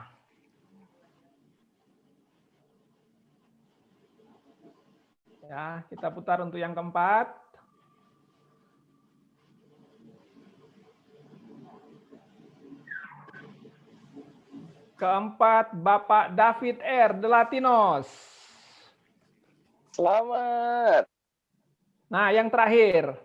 Ya, kita putar untuk yang keempat. Keempat, Bapak David R. De Latinos. Selamat. Nah, yang terakhir.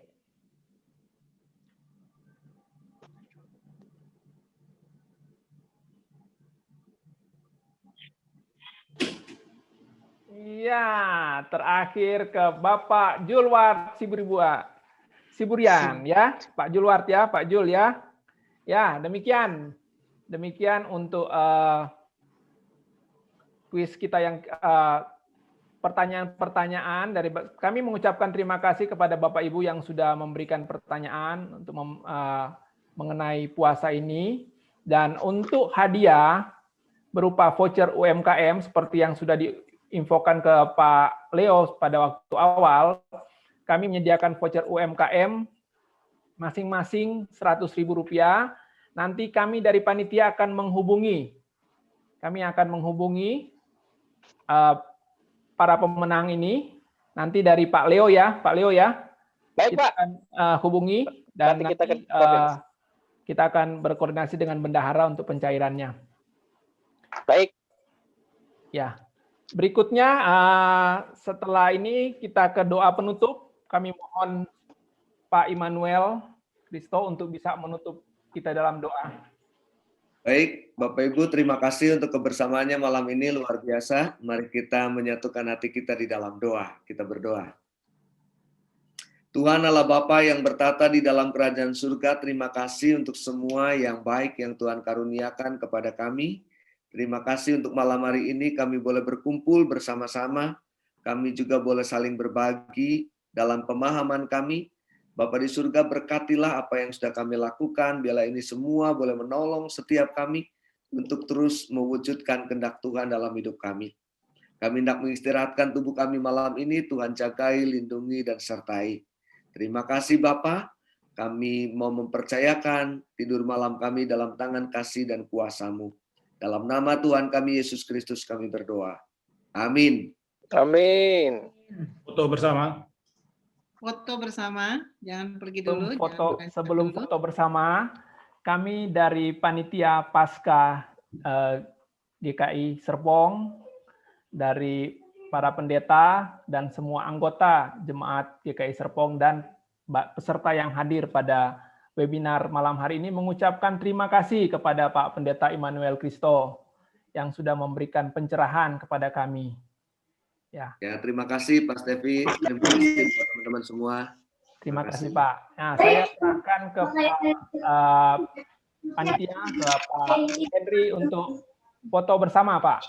Iya, terakhir ke Bapak Julward Siburibua. Siburian ya, Pak Julwart ya, Pak Jul ya. Ya, demikian untuk kuis kita yang pertanyaan-pertanyaan dari kami mengucapkan terima kasih kepada Bapak Ibu yang sudah memberikan pertanyaan untuk mengenai puasa ini, dan untuk hadiah berupa voucher UMKM seperti yang sudah diinfokan ke Pak Leo pada waktu awal, kami menyediakan voucher UMKM masing-masing Rp100.000. Nanti kami dari panitia akan menghubungi. Kami akan menghubungi para pemenang ini. Nanti dari Pak Leo ya, Pak Leo ya. Baik, kita Pak. akan hubungi dan nanti kita akan berkoordinasi dengan bendahara untuk pencairannya. Baik. Ya. Berikutnya setelah ini kita ke doa penutup. Kami mohon Pak Immanuel Kristo untuk bisa menutup kita dalam doa. Baik, Bapak Ibu, terima kasih untuk kebersamaannya malam ini, luar biasa. Mari kita menyatukan hati kita di dalam doa. Kita berdoa. Tuhan Allah Bapa yang bertata di dalam kerajaan surga, terima kasih untuk semua yang baik yang Tuhan karuniakan kepada kami. Terima kasih untuk malam hari ini kami boleh berkumpul bersama-sama. Kami juga boleh saling berbagi dalam pemahaman kami. Bapa di surga, berkatilah apa yang sudah kami lakukan, biarlah ini semua boleh menolong setiap kami untuk terus mewujudkan kehendak Tuhan dalam hidup kami. Kami hendak mengistirahatkan tubuh kami malam ini, Tuhan jagai, lindungi, dan sertai. Terima kasih Bapa, kami mau mempercayakan tidur malam kami dalam tangan kasih dan kuasa-Mu. Dalam nama Tuhan kami, Yesus Kristus, kami berdoa. Amin. Amin. Foto bersama. Foto bersama, jangan pergi dulu. Sebelum foto bersama, kami dari Panitia Paskah GKI Serpong, dari para pendeta dan semua anggota Jemaat GKI Serpong dan peserta yang hadir pada webinar malam hari ini mengucapkan terima kasih kepada Pak Pendeta Immanuel Kristo yang sudah memberikan pencerahan kepada kami. Ya, terima kasih Pak Stevi, terima kasih buat teman-teman semua. Terima kasih Pak. Nah, saya serahkan ke Pak panitia, ke Pak Henry untuk foto bersama Pak.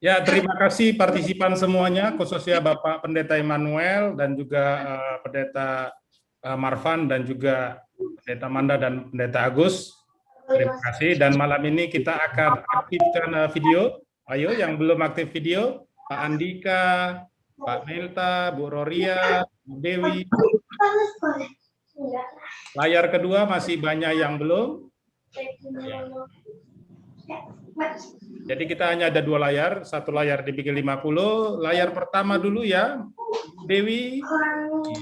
Ya, terima kasih partisipan semuanya, khususnya Bapak Pendeta Immanuel dan juga Pendeta Marvan dan juga Pendeta Manda dan Pendeta Agus. Terima kasih, dan malam ini kita akan aktifkan video. Ayo yang belum aktif video, Pak Andika, Pak Melta, Bu Roria, Bu Dewi. Layar kedua masih banyak yang belum. Jadi kita hanya ada 2 layar, satu layar dibikin 50. Layar pertama dulu ya, Dewi,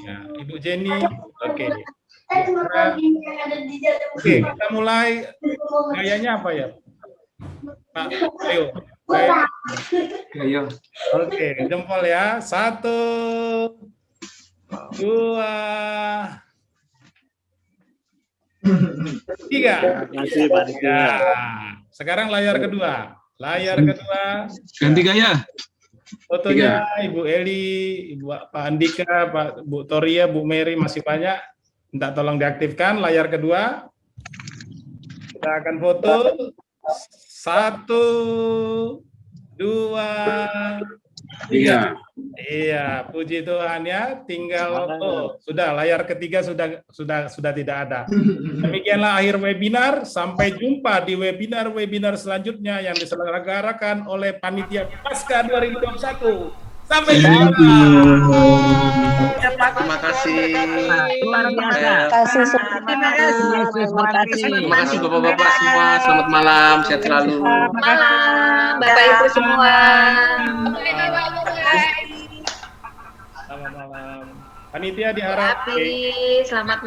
ya, Ibu Jenny. Oke. Oke, kita mulai. Gayanya apa ya, Pak Leo? Oke, jempol ya. 1, 2, 3. Ya. Sekarang layar kedua. Layar kedua. Ganti gaya. Fotonya Ibu Eli, Ibu Pak Andika, Pak Bu Toria, Bu Mary masih banyak. Minta tolong diaktifkan layar kedua. Kita akan foto. 1, 2, 3. Iya, puji Tuhan ya. Tinggal sudah layar ketiga sudah tidak ada. Demikianlah akhir webinar. Sampai jumpa di webinar-webinar selanjutnya yang diselenggarakan oleh Panitia Paskah 2021. Sampai jumpa. Terima kasih. Terima kasih Bapak-bapak semua. Selamat malam, sehat selalu. Malam, Bapak Ibu semua. Selamat malam. Panitia diharap. Selamat